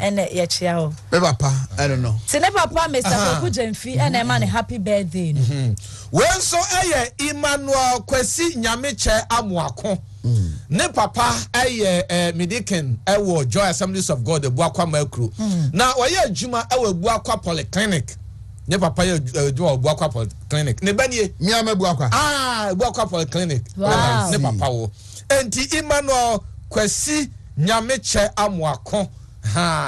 and ye chiao. Me papa, I don't know. Se ne papa Mr. Koku Jemfi and e man happy birthday. When so Emmanuel Kwesi Nyameche Amuako. Ne papa Medican ewo Joy Assemblies of God the Buakwa Melcru. Now oye Juma ewo Buakwa Polyclinic. Ne papa ye Buakwa Polyclinic. Ne banye mi ame Buakwa. Buakwa Polyclinic. Wow. Ne papa wo. Enti Emmanuel Kwesi Nyameche Amuako.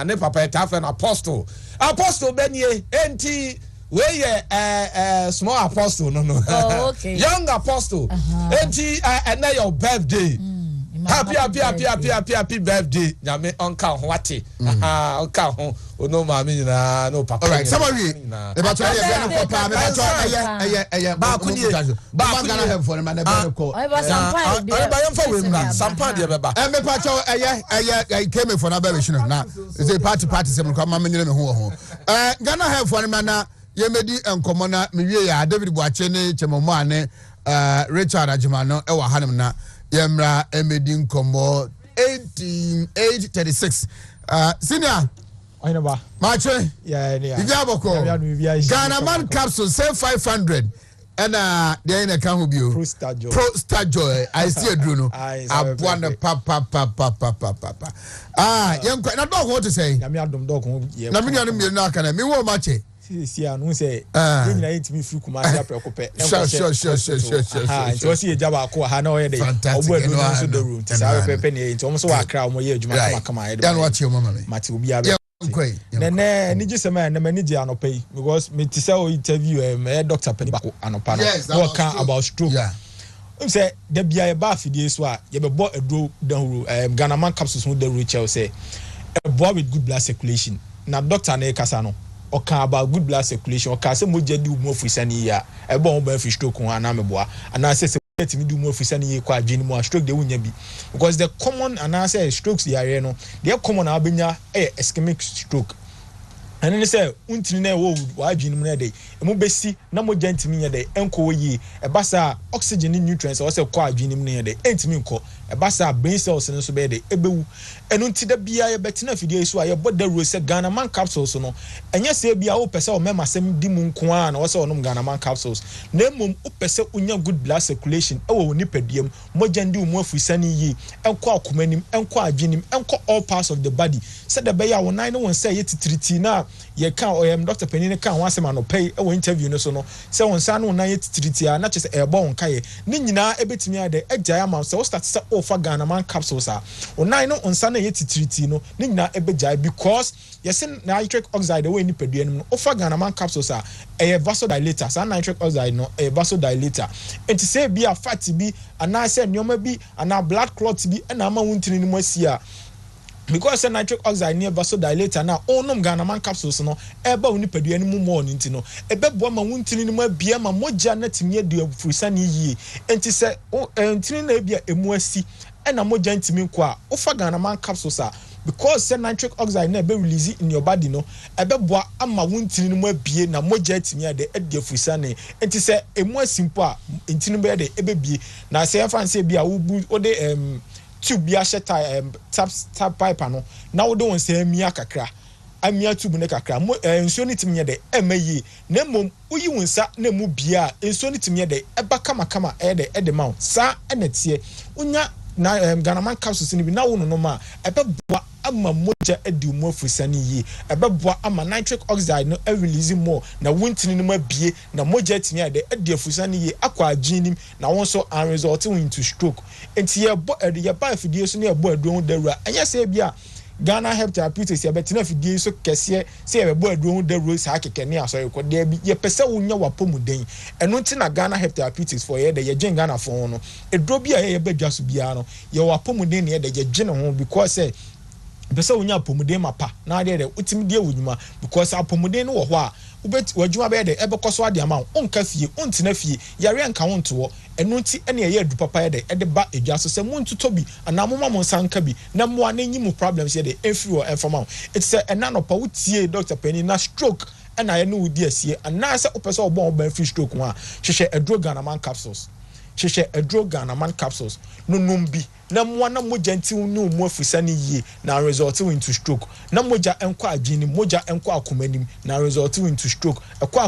Ne papa etafen apostle. Apostle benye enti we small apostle no. Oh, okay. Young apostle. Enti and now your birthday. Happy birthday. Nyame onka ho wate. Onka ho ono ma me na no papa. All right, somebody. E ba try e papa, me ba try ba ku ni. Ba gana have for man e ba ko. I was sampan. I ba yam for we na sampan de be ba. Me pa try came for na ba we na. Is a party se me kwa ma me nyere me ho. Gana have for man na ye medi enkomo na me wie ya David Boache ne Chemomo ane Richard Ajimano e wa hanem na Yemra Emedin Combo 1836. Senior. Oinaba. Mache. Yeah. Ijaboko. Ghana man capsule say 500. And the ina can who be Pro Star Joy. I see a druno. Abuana papa. Young na dog what to say. Na me adom dog ho. Na me nyanu na kana me wo mache. See anu say we nyina yitimi free Kumasi aprekopɛ. Sure. So see ejaba ko ha na o ye dey. Obo adu no so the room. Sa pepe ne nti omo so wa akra omo ye adwuma kama ye dey. Dan watch your mama me. Mate obi abi. Nene ni gise man na mani je anopa yi because me ti say o interview Dr. Penny Bako anopa no what can about stroke. Say the bia e ba fidie so a ye be bo adro dan Ghana man capsules no the Rachel say a boy with good blood circulation. Na doctor na e kasa no o kan about good blood circulation o ka say moja di mo ofisani ya e bo ba fi stroke ho ana meboa ana say let me do more ofisani ye kwa adwini mo stroke de wunya bi because the common ana say strokes yare no the common abenya ischemic stroke and they say untini na wo adwini mo na dey e mo besi na mo gentimi ye dey enko yi e basa oxygen nutrients o say kwa adwini mo na dey entimi nko e basa brain cells no so be dey ebewu enu nti da bia ye betina fidie so aye boda ro say Ghana man capsules no enye say bia wo pese o mema sem di mu nko a na wo say onom Ghana man capsules na mum wo pese unya good blood circulation e wo nipadiem moja ndi mu afusani yi enko akomanim enko adwenim enko all parts of the body say da be ya wo nan no won say ye titriti na ye kan Dr. Penny kan wan asema no pay e wo interview no so no say won sa no nan ye titriti a na che say e bo won kaye ni nyina e betimi ade agya ya ma say wo start say o fa Ghana man capsules a wo nan no on sa na ye titriti no ni nyina e begya because yesin nitric oxide we ni padua no ofa Ghana man capsules a e vasodilator sa nitric oxide no e vasodilator enti say bi a fat bi ana say nyoma bi ana blood clot bi na ama wuntini ni masia because nitric oxide near vasodilator na onom Ghana man capsules no eba woni padua ni mu mo no enti no ebebo ma wuntini ni ma bia ma moja na timie de furisa ni yie enti say ntini na bia emu asi na moja ntimi nko a ofa Ghana man capsules a because nitric oxide na be release in your body no ebeboa ama wuntini no abie na moja atimi ade ade afurisa ne enti say emu asimpo a ntini be ade ebebie na say fan say bia wo de tube bia sheta tap pipe no na wo de won say amia kakra amia tube ne kakra enso ni timi de emayi na mom uyi wonsa na mu bia enso ni timi de eba kama ede ma sa enetie unya na Ghana man capsules ni bi na wo no ma ebeboa ama moja edi mo afusani yi ebeboa ama nitric oxide no release more na wuntini no mabie na moja timi ade edi afusani yi akwa adwenim na won so and result into stroke enti ye ba fidie so na ye bo adwo dawura anya se bia Ghana Health Therapeutics ye betina fidie so kese se ye bo adwo dawura sa akeke ne aso ye de bi ye pese wonya wapomuden eno nti na Ghana Health Therapeutics for ye de ye gen Ghana for no edro bia ye badwa so bia no ye wapomuden ne ye de ye gene ho because besa wonya apomuden mapa na ade de utimi die wonyuma because apomuden no wo ho a wajuma be de ebekoso ade ama onka fie ontina fie yare nka wonto eno nti ene ye adu papa de ba edwa so se montuto bi ana moma monsanka bi na mo anenyi mu problems ye de every or informal it's a enanopa wutie Dr. Penny na stroke ena ye no wudi asie ana se opese obon oban free stroke ho a hwehwe adro Ghana man capsules no numbi na mo na moja ntiw no mo afisa ne yie na result into stroke na moja enko adwini moja enko akomanim na result into stroke ekọ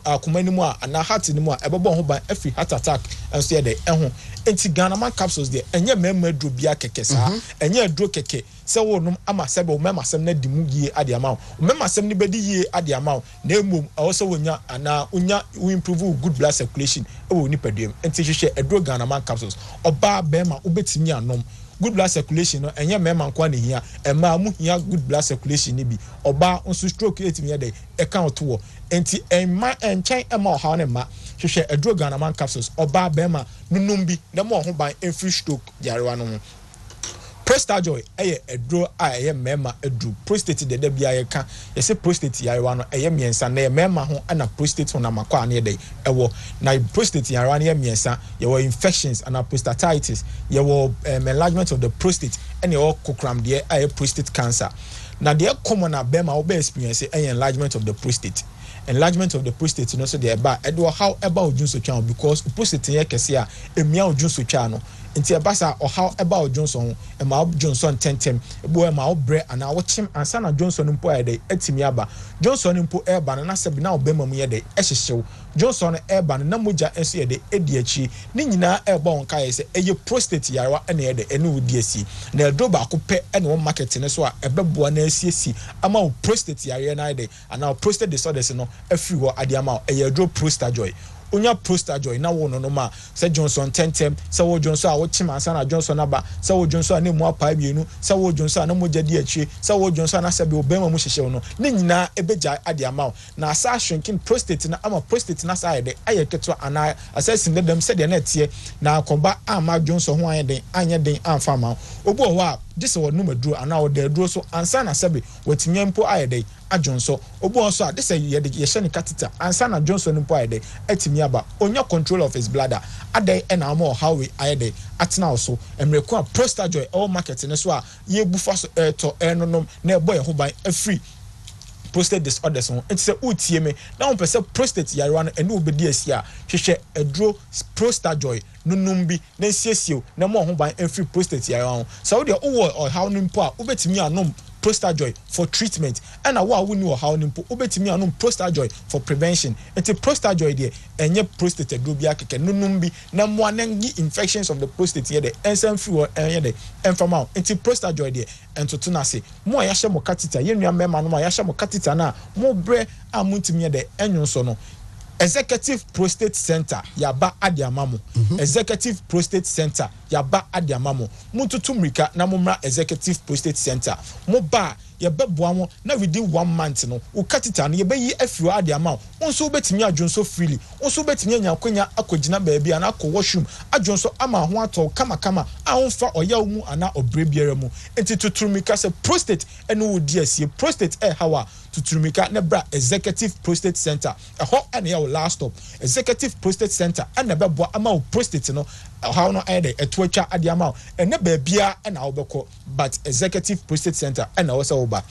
akomanim a na heart ni mu a ebebo ho ban afi heart attack enso ye de eho enti Ghana capsules de enye memma duro bia keke sa enye duro keke se wo nom ama sebe wo memma sem na di mu yie ade ama wo memma sem ni bedi yie ade ama wo na emom awose wonya ana unya we improve good blood circulation e wo ni padiem enti hwehwe eduro Ghana capsules oba bema obetimi anom good blood circulation no enye memma nkwa ne hia ema mu hia good blood circulation ni bi oba nso stroke etimi ye de e kan oto enti enma enchen ema o ha ne ma hwehwe eduro Ghana capsules oba bema nunum bi na mo ho ban every stroke yarewa no prostate joy eduro a memma edu prostate de bia ye ka ye se prostate yarewa no miensa na memma ho na prostate ho na makwa na de ewo na prostate yarewa na miensa ye were infections and prostatitis ye were enlargement of the prostate and ye kokram de prostate cancer na de common na bema wo be experience enlargement of the prostate. Enlargement of the prostate no so dey ba edo how eba ojunso twa because prostate ye kese a emia ojunso twa no nti eba sa o how eba ojunso ho e ma Johnson tentem ebo e ma obre ana wo chim ansa na Johnson mpo ya dey atimi aba Johnson mpo eba na sebi na obema mu ye dey ehyehyew Johnson eba na moja enso ye dey edi achi ni nyina eba won kai se eye prostate yarewa na ye dey ene wodi asi na edo ba ko pe ene won market ne so a ebeboa na asiesi ama wo prostate yare na ye dey ana prostate disorders no every wo ade ama eye dro prostate joy onya prostate joy na wo no ma se Johnson tentem se wo Johnson a wo chima ansa na Johnson aba se wo Johnson na mu apa bienu se wo Johnson na moja di achi se wo Johnson na sebe obema mu hyehye no ne nyina ebeja ade ama na asa shrinking prostate na ama prostate na sa yede ayeketo ana assessing dem se de na tie na akomba ama Johnson ho ayeden anye den amfa ma obu ho a dise wo numaduro ana wo de duro so ansa na sebe watimya mpo ayeden ajonso obu also a dise ye hye ne catheter ansa na Johnson mpo ayeden atimi aba onya control of his bladder adai na ama how we ayeden atena also emreku a prostate joy all market ne so a ye bufa so to enonom na ebo ye ho ban afri prostate disorders on it's a utie me na on pese prostate yarewa no ene obedi asia hwehwe eduro prostate joy nunumbi na siesio na mo ho ban afri prostate yarewa so we o how nimpo a obetimi anom prostate joy for treatment and wa woni o how nimpo obetimi anom prostate joy for prevention enti prostate joy de enye prostate do bia keke nunumbi na mo anangi infections of the prostate ye de ensam free o enye de enfama enti prostate joy de entoto na se mo ya hye mo catheter ye nua mema no mo ya hye mo catheter na mo bre amuntimi ye de enwonso no Executive Prostate Center yaba adiamamo Executive Prostate Center yaba adiamamo mututu mrika na mumra Executive Prostate Center mo ba ye beboa mo na within 1 month no u catheter no ye be yi afiro adiamamo onso betimi adwonso freely onso betimi anya kwanya akogina baabi ana akọ washroom adwonso ama ho atọ kama ahonfa oya mu ana obrebiere mu enti tuturumika se prostate eno wodi asie prostate hawa tuturumika ne bra Executive Prostate Center ho ene ya last stop Executive Prostate Center ene beboa ama o prostate no how no ede etwatwa adiamamo ene baabia ena obekọ but Executive Prostate Center ena wo se oba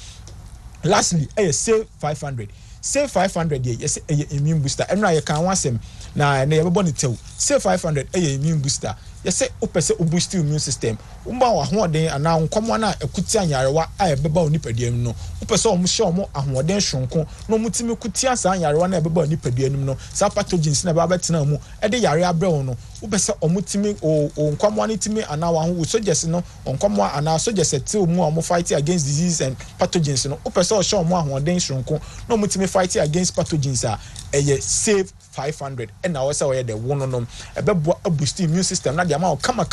lastly save 500 save 500 yes immune booster enra ye kan wasem na ye bebo ne tew save 500 immune booster yes opese boost immune system umba wa hoden ana nkomo na ekuti anyarewa beba onipadiem no opese o mo hye o mo ahoden hwonko no mutimi kuti asa anyarewa na beba onipadiem no sa pathogens na baba tena mu de yare abrɛ no opese o mutimi o nkomo ani timi ana wa ho soldiers no nkomo ana soldiers te mu o mo fight against disease and pathogens no opese o hye o mo ahoden hwonko no mutimi fight against pathogens a save 500 and now also the one on boost immune system na the amount kama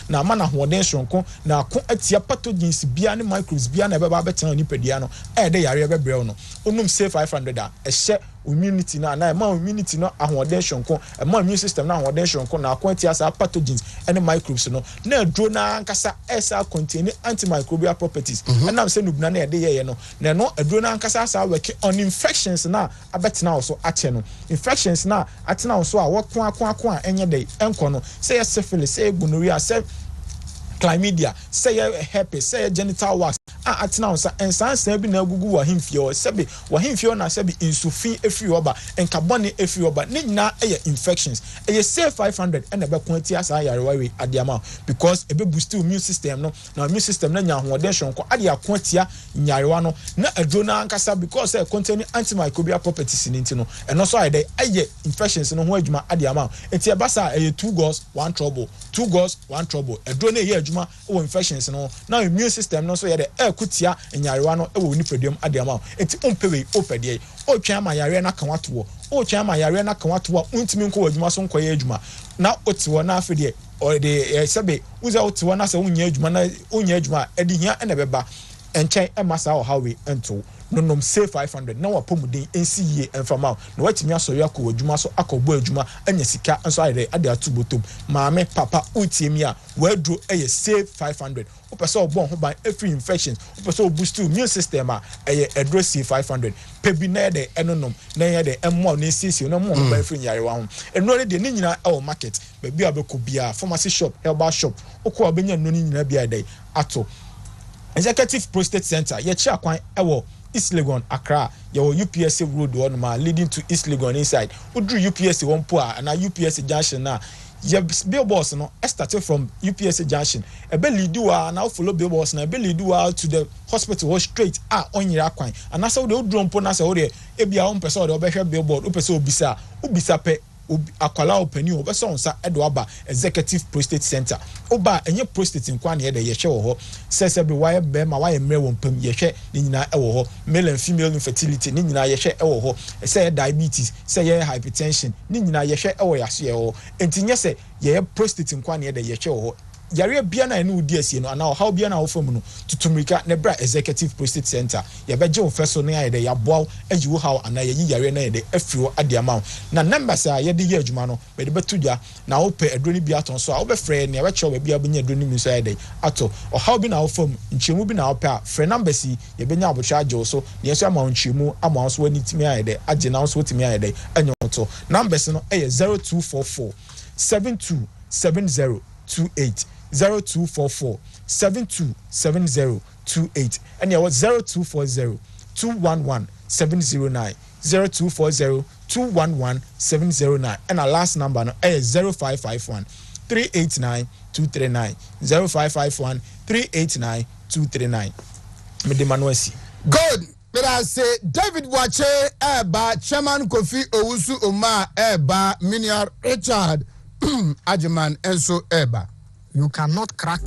na ama na hoden shronko na ko atia pathogens bia ne microbes bia na beba betan nipadia no de yare bebrɛ no onum save 500 a ɛhyɛ immunity na ma immunity no ahoden shronko ma immune system na ahoden shronko na ko atia sa pathogens and microbes no na aduro na nkasa esa contain antimicrobial properties and am say nubna na de ye no na no aduro na nkasa sa work on infections na abetena also ache no infections na atena also a wako a enye dey enko no say syphilis say gonorrhea say chlamydia say herpes say genital wax atena onsa ensansa bi na agugu wa himfie o sebe wa himfie na sebe insufin efiri oba enkabone efiri oba ne nyina eye infections eye say 500 and ebe kwati asa yarewa we adiama because ebe boost immune system no na immune system na nya hoden shonko ade akwatia nyarewa no na adro na ankasa because e contain antimicrobial properties ni ntino eno so ade eye infections no ho adwuma adiama enti ebasa eye 2 goals 1 trouble 2 goals 1 trouble adro na eye adwuma wo infections no na immune system no so ye de kutia nyarewa no e wo nipadum adiama enti ompewe opede o twa ma yare na kanwato o twa ma yare na kanwato untimi nko adwuma so nkoye adwuma na otiwo na afede o de sebe uza otiwo na se unya adwuma edi hia na beba enchen e masa o hawe ento nonom say 500 na wapomuden ensi yie enfama na watimi asori akọ adwuma so akọbo adwuma anya sika enso ayre ade atubotom maame papa utiemi a wadro eye say 500 opese obon ho ban every infections opese boost immune system a eye address 500 pebi na de enonom na ye de emmo na sisi no mo ban free yarewa ho eno ne de ni nyina e market bebi abekobia pharmacy shop herbal shop okọ obenya no ni nyina bia de ato Executive Prostate Center ye chi akwan ewo East Legon Accra your UPS road one leading to East Legon inside udru UPS one po na UPS junction na your billboards no started from UPS junction e be lead you na follow billboards na e be lead you to the hospital straight onyira akwan and na so de udru mpo na se wo de e bia wo mpese wo de obehwe billboard wo pese obisa pe akwala opani o beso nsa edo aba Executive Prostate Center oba enye prostate nkwa na ye de yehwe wo ho sese be why be ma why mre wo mpam yehwe ni nyina ewo ho male and female infertility ni nyina yehwe ewo ho say diabetes say hypertension ni nyina yehwe ewo yaso ye ho entinye se ye prostate nkwa na ye de yehwe wo ho yare bia na ene udi asie no ana how bia na wo fam no tutumrika ne bra Executive Prostate Center ye beje wo feso no ya de ya boaw ajiwo how ana ye yare na ye de afiro adiama na numbers a ye de ye adwuma no be de betudwa na wo pe adroni bia ton so a wo be frɛ ne ya chew bia benya adroni mi so ya de ato o how bi na wo fam nchemu bi na wo pe a frɛ numbers ye benya abocha ajo so ne yeso ama nchemu ama so wani timi ya de age na so timi ya de anyo to numbers no e 0244 727028 0244 727028 and you 0240 211 709 0240 211 709 and our last number no is 0551 389 239 0551 389 239 Medemanuesi. Good. But I say David Wache Eba Chairman Kofi Owusu Oma Eba Miniar Richard Ajiman Enso Eba. You cannot crack.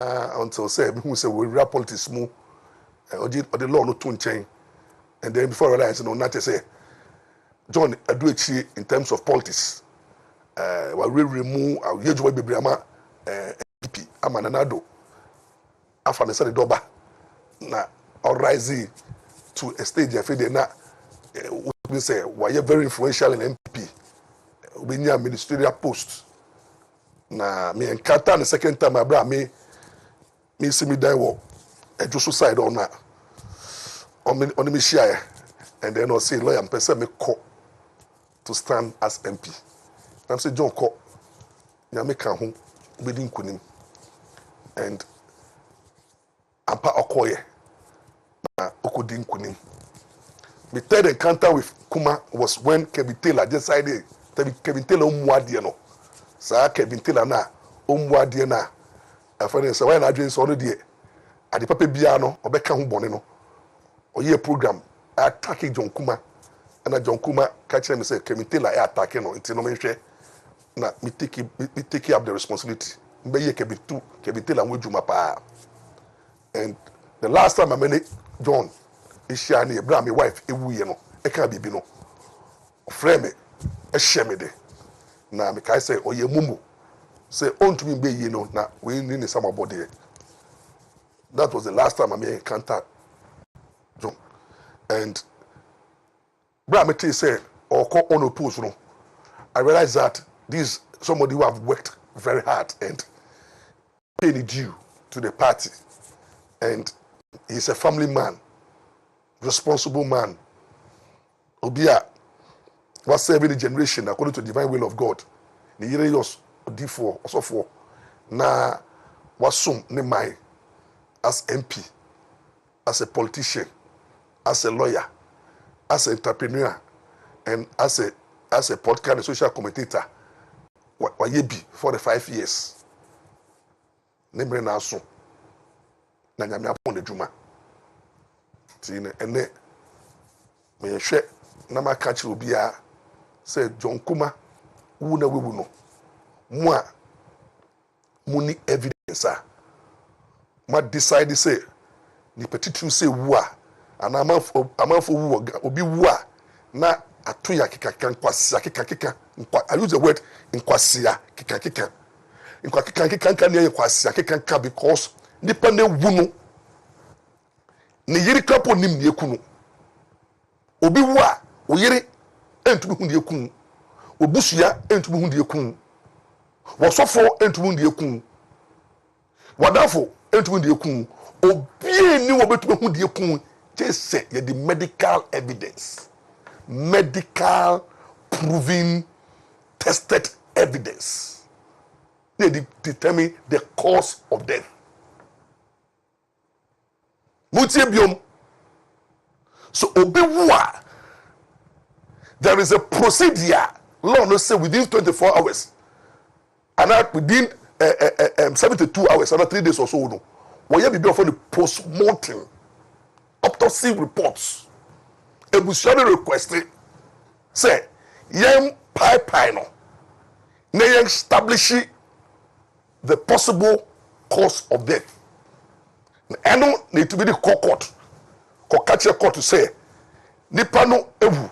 Until say who say we rap politics mu or the law no tune chain and then before I realize no not to say John Aduechi in terms of politics we remove our yeju we bebre ama MP ama nanado afa me say the doba na or rising to a stage I feel na we say why very influential in MP we need a ministerial post na me encounter the second time I brought me see me die walk and just side on that on me share and then I'll say lawyer and person me call to stand as MP. I'm say John call nyame kan ho obedi nkunim and ampa okoye na okodi nkunim. My third encounter with Kuma was when Kevin Taylor decided Kevin Taylor omwade no sa Kevin Taylor na omwade na afane say why na adwen so no de ade papa bia no obeka ho bone no oye program attack John Kuma and John Kuma catch me say Kevin Taylor attack no nti no menhwe na me take up the responsibility mbe ye Kevin Taylor nwejuma pa. And the last time I met John ishia na ebra my wife ewuye no e ka bibi no frame me e hye me de na me kai say oye mumu say ontumi mbe yi no na we ni some body. That was the last time I made contact And Bramete said, or call on oppose, no. I realized that this somebody who have worked very hard and paid due to the party. And he's a family man, responsible man. Obia was serving the generation according to the divine will of God. The year was D4, also for. Na was some ne mai as MP, as a politician, as a lawyer, as an entrepreneur, and as a podcast and social commentator. Wayebi for the 5 years. Nemre na so. Na nyame apon de djuma. Ti ne ene me hwe na maka chi obi a say John Kuma wu na wewu no. Mo a muni evidence a ma decide say ni petitu say wu a ana amanfo wu obi wu a na atoya kika nkwasi kika I use the word nkwasia kika nkwa ne kwasi kika because nipa na wu no ne yiri kapo nim ne ekunu obi wu a o yiri entumi hu ne ekunu obusua entumi hu ne ekunu wasofo entumi hu ne ekunu wadafo entumi hu ne ekunu obi ni wo betumi hu ne ekunu just say the medical evidence, medical proven tested evidence. They determine the cause of death. So obewa, there is a procedure. Law no say within 24 hours, and within 72 hours, another 3 days or so. No, we have been for the post-mortem autopsy reports. Ebusiano requested say yem pipeline no na yem establish the possible cause of death. And no need to be the court catch a court to say nipa no ewu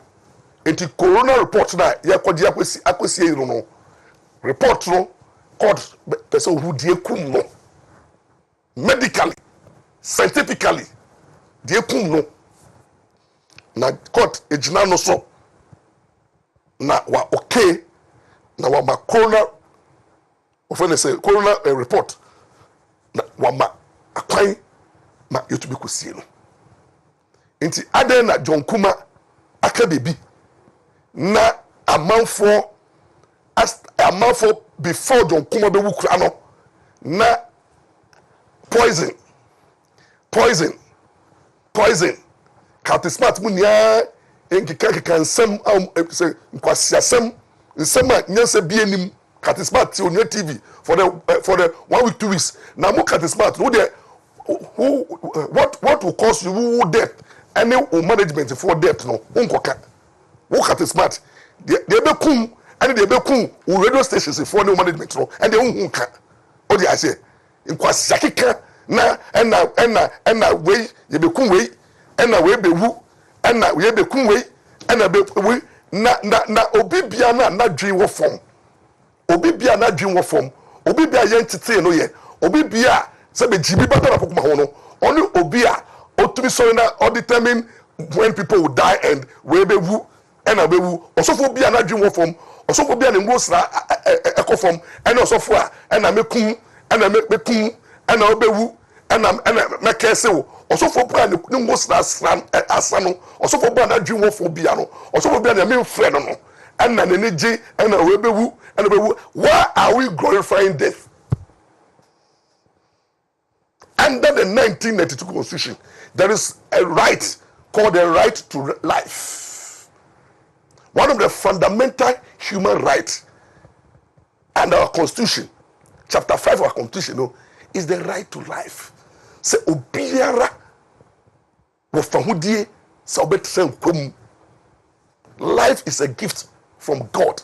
enti corona report na yakodi akwesi no report no court person who die kum no medically scientifically die kum no na court ejina no so na wa okay na wa ma corona ofene say corona report na wa ma akwan ma yotubi kosie no nti aden na John Kuma aka bebi na amanfo before John Kuma be wukura no na poison Captain Smart munia enkeka nsem say nkwasiasem nsem a nyanse bi anim Captain Smart on your TV for the 1 week 2 weeks na mo Captain Smart who what will cause you death any management for death no unkoka wo Captain Smart they be kum and they be kum radio stations for no management no and they unka o dey say nkwasiakeka na na we ye be kum we na we be wu na we be kum we na be we na obibia na dwen wo form obibia na dwen wo form obibia ye ntete no ye obibia se be jibi bata na pokuma ho no only obia otumi so na or determine when people will die and we be wu na be wu osofo bia na dwen wo form osofo bia na ngosra ekofom na osofo a na mekum na mekum na obewu na mekese wo osofo bia na ngosra asano osofo bia na dwen wo fo bia no osofo bia na me frɛ no na ne ji na we bewu na bewu. Why are we glorifying death? Under the 1992 Constitution, there is a right called the right to life. One of the fundamental human rights and our Constitution, chapter 5 of our Constitution, is the right to life. Say obiara wo fahudie sa obetsen kwam. Life is a gift from God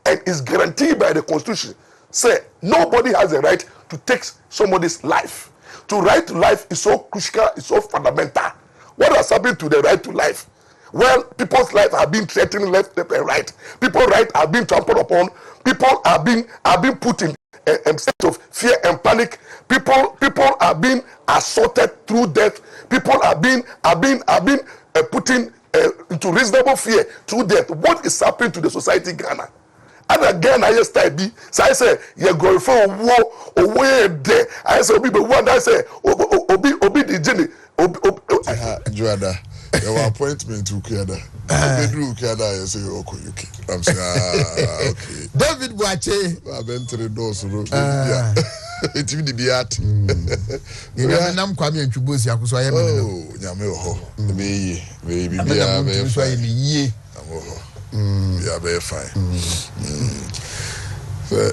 and is guaranteed by the Constitution. Say nobody has a right to take somebody's life. To right to life is so crucial, it's so fundamental. What has happened to the right to life? Well, people's lives have been threatened left and right. People's rights have been trampled upon. People are being put in state of fear and panic. People are being assaulted through death. People are being putting into reasonable fear through death. What is happening to the society Ghana? And again, I just type B. So I say, you're going for a war away there. I say, Obi, but one I say, Obi, the Jenny, Joanna, your appointment to Canada. Bedroom Canada, I say, okay. I'm saying, okay. David Boache. I've been to the doors. Yeah. It's even the beat. You have a Kwame and Chubusi. Oh, Yameho. Baby, yeah, very fine.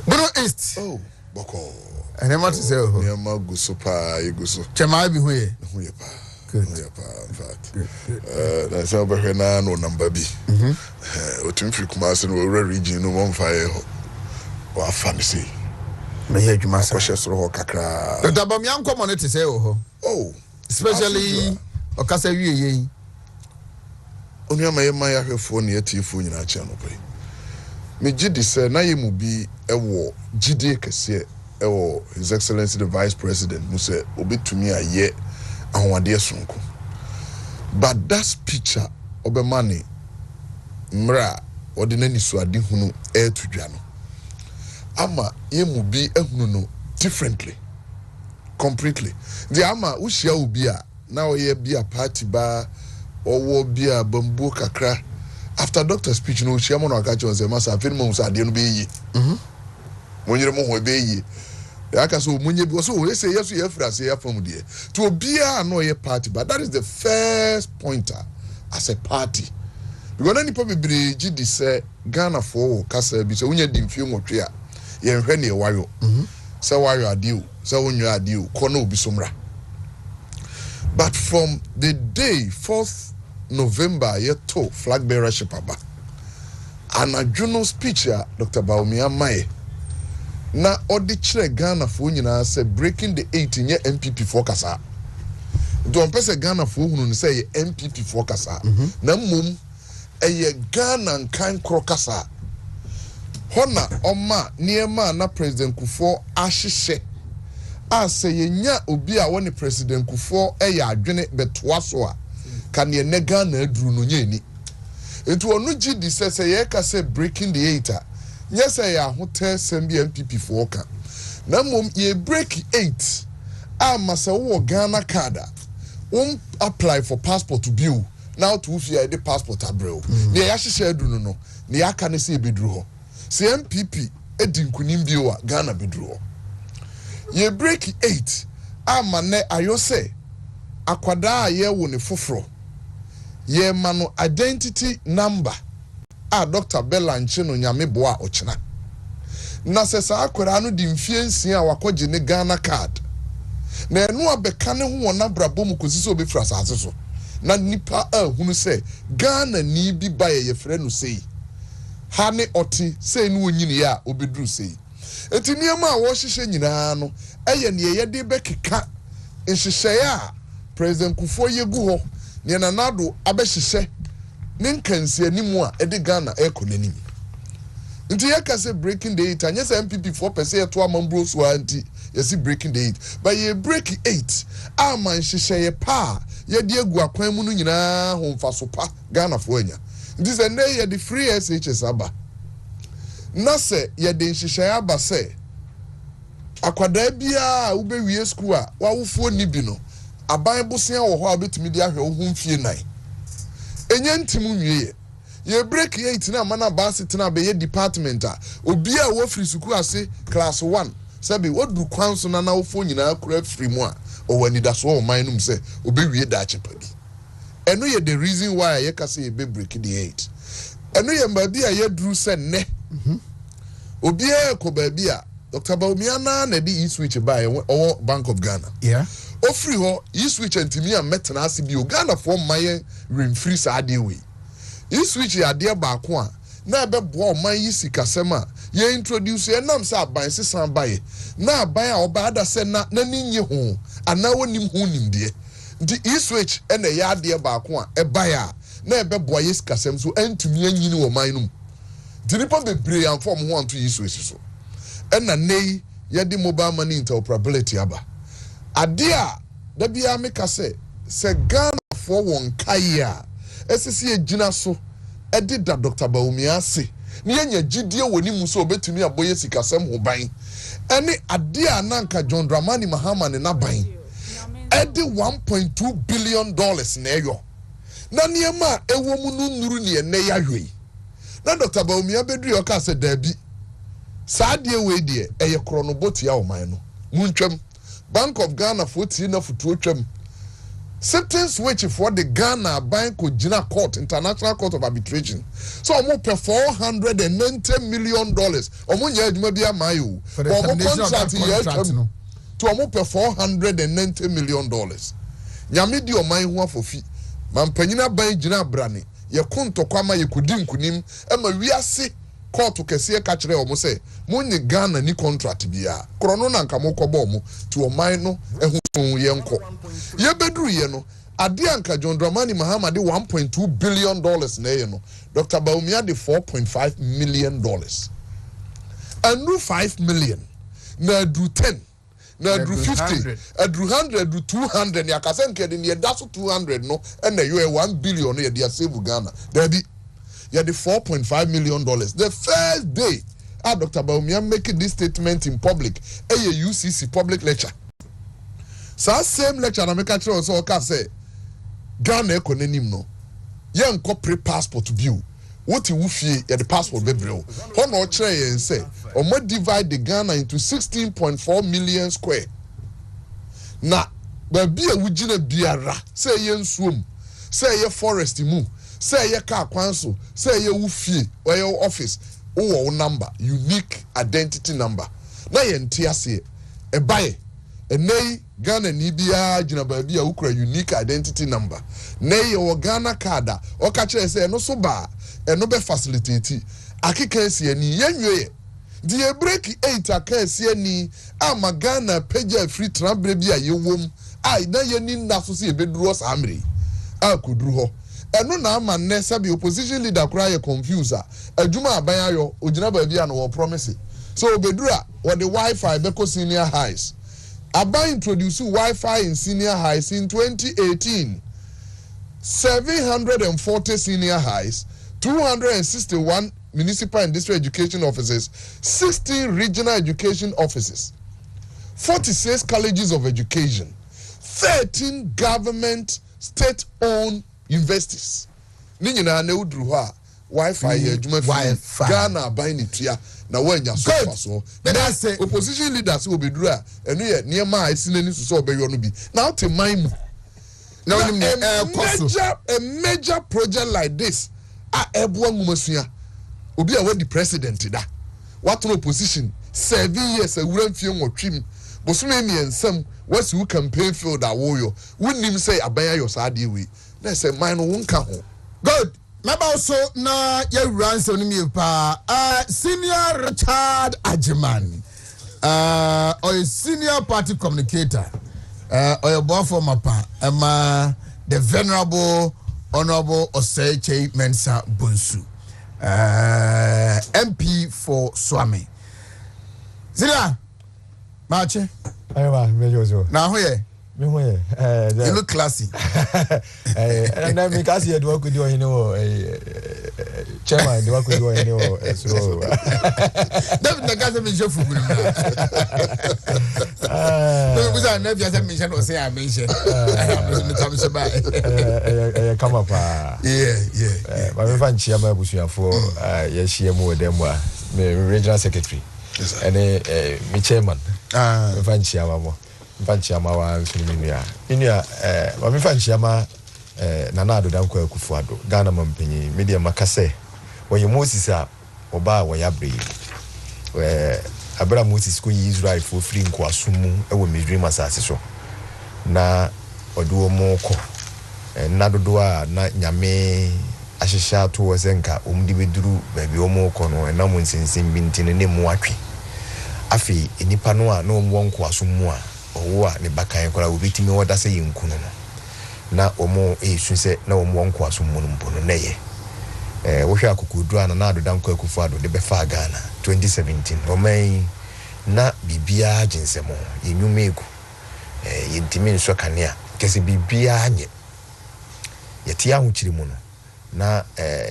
Bruno East. Oh, Boko. And I'm not to say, Yama Gusopa, Guso. Chamai be here. Good. In fact, that's how we're now no number B. Wontumi Kumasi no region no one fire. Or fancy. Me hear you, master. Cautious or kakra. The Dabamian come on it to say, oh, especially Okasa ye. Onyama my phone yet you phone in our channel. Me Jidi say na yemu bi ewo Jide kese ewo His Excellency the Vice President mu say obetumi aye ahwade sonko. But that picture obemani mra ordinary suade hunu etudwa no. Ama yemu bi ehunu no differently. Completely. The ama ushia obi a na oye bi a party ba owo bi a bambu kakra. After doctor speech no chairman of catch on say masa afin mo say ade no be yi monyere mo ho be yi aka so monye bi so we say yes you frase ya from there to obia no ye party, but that is the first pointer as a party because any people be gidi say Ghana for kasa bi so unya di mfie nwotwe a ye hwe ne wayo say wayo ade o say onyo ade o kono obi somra. But from the day 4th November yeto flag bearership aba and a journal speech Dr. Baumia Mae na odi kire Ghana fo nyina say breaking the 8 nye MPP for kasa don pese Ghana fo hunu say MPP for kasa na mum eye Ghana kan kro kasa hona oma niema na President Kufuor ahihye ase yenya obi a woni President Kufuor eye adwene betoa so a kan ye nega na aduru no nyeni etu onu gidi se ye ka say breaking the 8 yes ya hotel sembi MPP for ka na mom ye break 8 amasa wo Ghana card apply for passport to bill now to fear the passport abrel ne ya hihye aduru no ne ya ka ne se beduru ho se MPP edi nkunim biwa Ghana beduru ho ye break 8 amane ayose akwada ye wo ne foforo ye mano identity number Dr. Bella Nchino nyame boa ochena na sesa akwara no di mfie nsia wakoje ne Ghana card na enu abeka ne ho na brabo mu kosi so obefra asase so na nipa hunu se Ghana ni bi ba ye frɛ no sei ha ne oti sei no onyini ya obeduru sei enti niema a wo hyehyɛ nyinaa no eye ne ye de bekeka nhyehyɛ a President Kufuor yegu ho ne nanado abɛhyehyɛ ne nkansi animu a ede Ghana ekonanim nti yeka say breaking the 8 anya say MPP 4% to amambro so anti yesi breaking the 8 but ye break 8 aman hyehyɛ ye pa ye de egu akwan mu no nyinaa ho mfa so pa Ghana fo anya nti say na ye de free SHS aba na say ye de hyehyɛ aba say akwada bia ube wie school a wawofo ni bi no aban bosia wo ho abetimi di ahwe wo ho mfie nan enye ntimu nwie ye break 8 na mana ba sitina be ye department a obi a wo free school ase class 1 sabi wodu kwanso na wo fo nyina akura free mu a o wani da so o manum se obi wie da achepa bi eno ye the reason why ye ka say ye be break the 8 eno ye mbabi a ye dru se ne obi e ko ba bi a Dr. Baumia na di e-switch by or Bank of Ghana. Yeah. Ofri ho e-switch antimi a metena ase bi o Ghana for mayen rem free saade we. E-switch ya de baako a na be bo man yi sikasem a ye introduce ye nam sa aban sesan baye. Na aban a oba ada se na ninye ho ana wonim ho nimde. Nti e-switch ene ya de baako a e baye a na be bo ye sikasem so antumi anyini wo man num. Dinipa bebre am form ho anto e-switch so. Ena nei yɛde mobile money interoperability aba ade a da bia me ka sɛ Ghana for wɔn kae a ɛsisi egyina so ɛde da Dr. Bawumia ase ne yɛnya gidie wɔ ne mu so obetumi aboye sikasɛm ho ban ɛne ade a nanka John Dramani Mahama ne naban ɛde $1.2 billion na ɛyɔ na nneɛma a ɛwɔ mu no nuru ne ɛnɛ yahwɛ na Dr. Bawumia beduru ɔka sɛ daabi saa deɛ wei deɛ ɛyɛ kronobotia ɔman no muntwam Bank of Ghana for tie na futuo twam sentence which for the Ghana bank ko gina court International Court of Arbitration so omo pay $490 million omo nya adwuma bia mayo omo contract here to omo pay $490 million nyame di oman ho afofi mampanyina ban gina brane ye kontokwa ma ye kodi nkunim ema wiase court kese ka kire omo se munyi Ghana ni contract bia krono na nka mokobo omo to oman no ehu yenko ye bedru ye no ade anka John Dramani Mahama de $1.2 billion na ye no Dr. Bawumia de $4.5 million anu 5 million na du 10 na du 50 adru 100 adru 200 ya kasenke de ne da so 200 no na you 1 billion ye de save Ghana dabi ye de $4.5 million the first day Dr. Bawumia making this statement in public UCC public lecture sa same lecture na make kire so ka say Ghana ekononim no ye nko pre passport bill what you fie ye the passport bebrel ho no kire ye say o mo divide the Ghana into 16.4 million square na ba bia wugina biara say ye nsuom say ye forest mu say ye car kwanso say ye wo fie or your office wo number unique identity number na ye ntiase e bae enei Ghana ni bia gina ba bia ukura unique identity number nei wo Ghana card o ka kire say no so ba no be facilitate akika esi ani yenwe di e break 8 aka esi ani ama Ghana page free travel bia ye wom ai na ye ni na so se ebeduru o samre akuduru ho eno na ama ne sabi opposition leader kura ye confuse adwuma aban ayo ogina ba bia no wo promise so obedura wo the Wi-Fi beko senior highs Aba introduce Wi-Fi in senior highs in 2018. 740 senior highs, 261 municipal and district education offices, 16 regional education offices, 46 colleges of education, 13 government state-owned universities. Ninyina na udru ha Wi-Fi ejuma fi Ghana buy ni tua na wanya so so na say opposition leaders will be dura enu ye niema a esinani so obeyo no bi na ot mind na a major project like this ebo anwumasua obi a we the president da what opposition 7 years awura mfie nwotwim bosume miensam wasi campaign field awoyo wonim say abanya yo saade we na say mine no nka ho good Maba also na ye ranso ni mi pa senior Richard Ajiman or a senior party communicator or a boy for mapa the venerable honorable Oseiche Mensa Bunsu MP for Swami Zira Mache now here you look classy. And then because you do do chairman do do so the guys me chef food no because I never just mention or say I mention come up yeah my friend chairman busuafo ya share mo dem wa me regional secretary and me chairman my friend chairman mo Fanchiama wa Suminia. Inia, Mami Fanchiama, Nanado Danko Kufuado, Ghana Mampini, Media Macase, when you Moses are Oba Wayabri, where Abraham Moses school is right for free in Kwasumu, and when me dream as so. Na Oduo Moko, and Nadodoa, na Yame, Ashisha to Wazenka, Umdividru, baby Omokono, and Namun Sin Bintin and Nemuaki. Afi, Inipanoa, no one Kwasumua. Owa ne bakan kola obitimi woda se yinkunu no na omo esunse na omo wonko asommo no mpono na ye wohwe akokodua na ado danko akufuado de befa Ghana 2017 oman na bibia jinsemo yenyumegu yentimi nso kanea kese bibia nye yeti ahukiri mu no na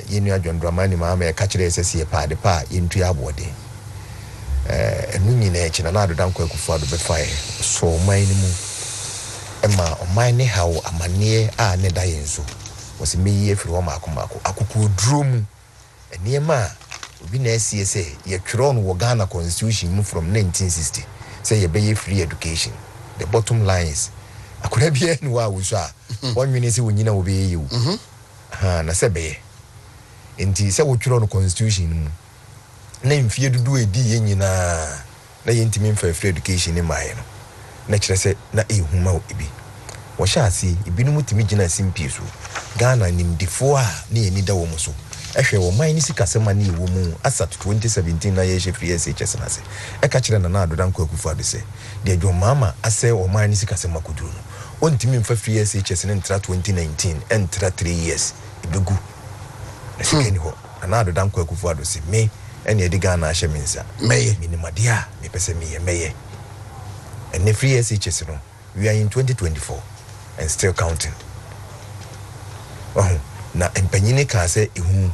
yenu adwondramani maama ya ka kire sese pa de pa yentu abode enu nyina echi na adodan kwa kufu ado befae so man ni mu ema oman ne hawo amane a ne da yenso wose meyi efiri wo makomako akuku drum eniema obi na ese ye twero no wo Ghana constitution mu from 1960 say ye be free education. The bottom line is akoda bia ni wa wo so a wonwene se wonyina wo be yewu na se be enti se wo twero no constitution mu na mfie dudu edi ye nyina na ye ntimi mfa free education ni mai no na kire se na ehuma obi wo sha ase ibinu mutimi gina simpi so Ghana nimdifo a na ye ni da wo mu so ehwe wo man ni sikasema na ewo mu asat 2017 na ye free SHS na se e ka kire na adodan kwa kufu ade se de adwo mama ase wo man ni sikasema kuduru no ontimi mfa free SHS ne ntra 2019 entra 3 years ibegu na sikeni ho na adodan kwa kufu ade se me ene edi Ghana ahye mensa meye minimade a me pese me meye ene free SHS no we are in 2024 and still counting na empanyine ka se ehu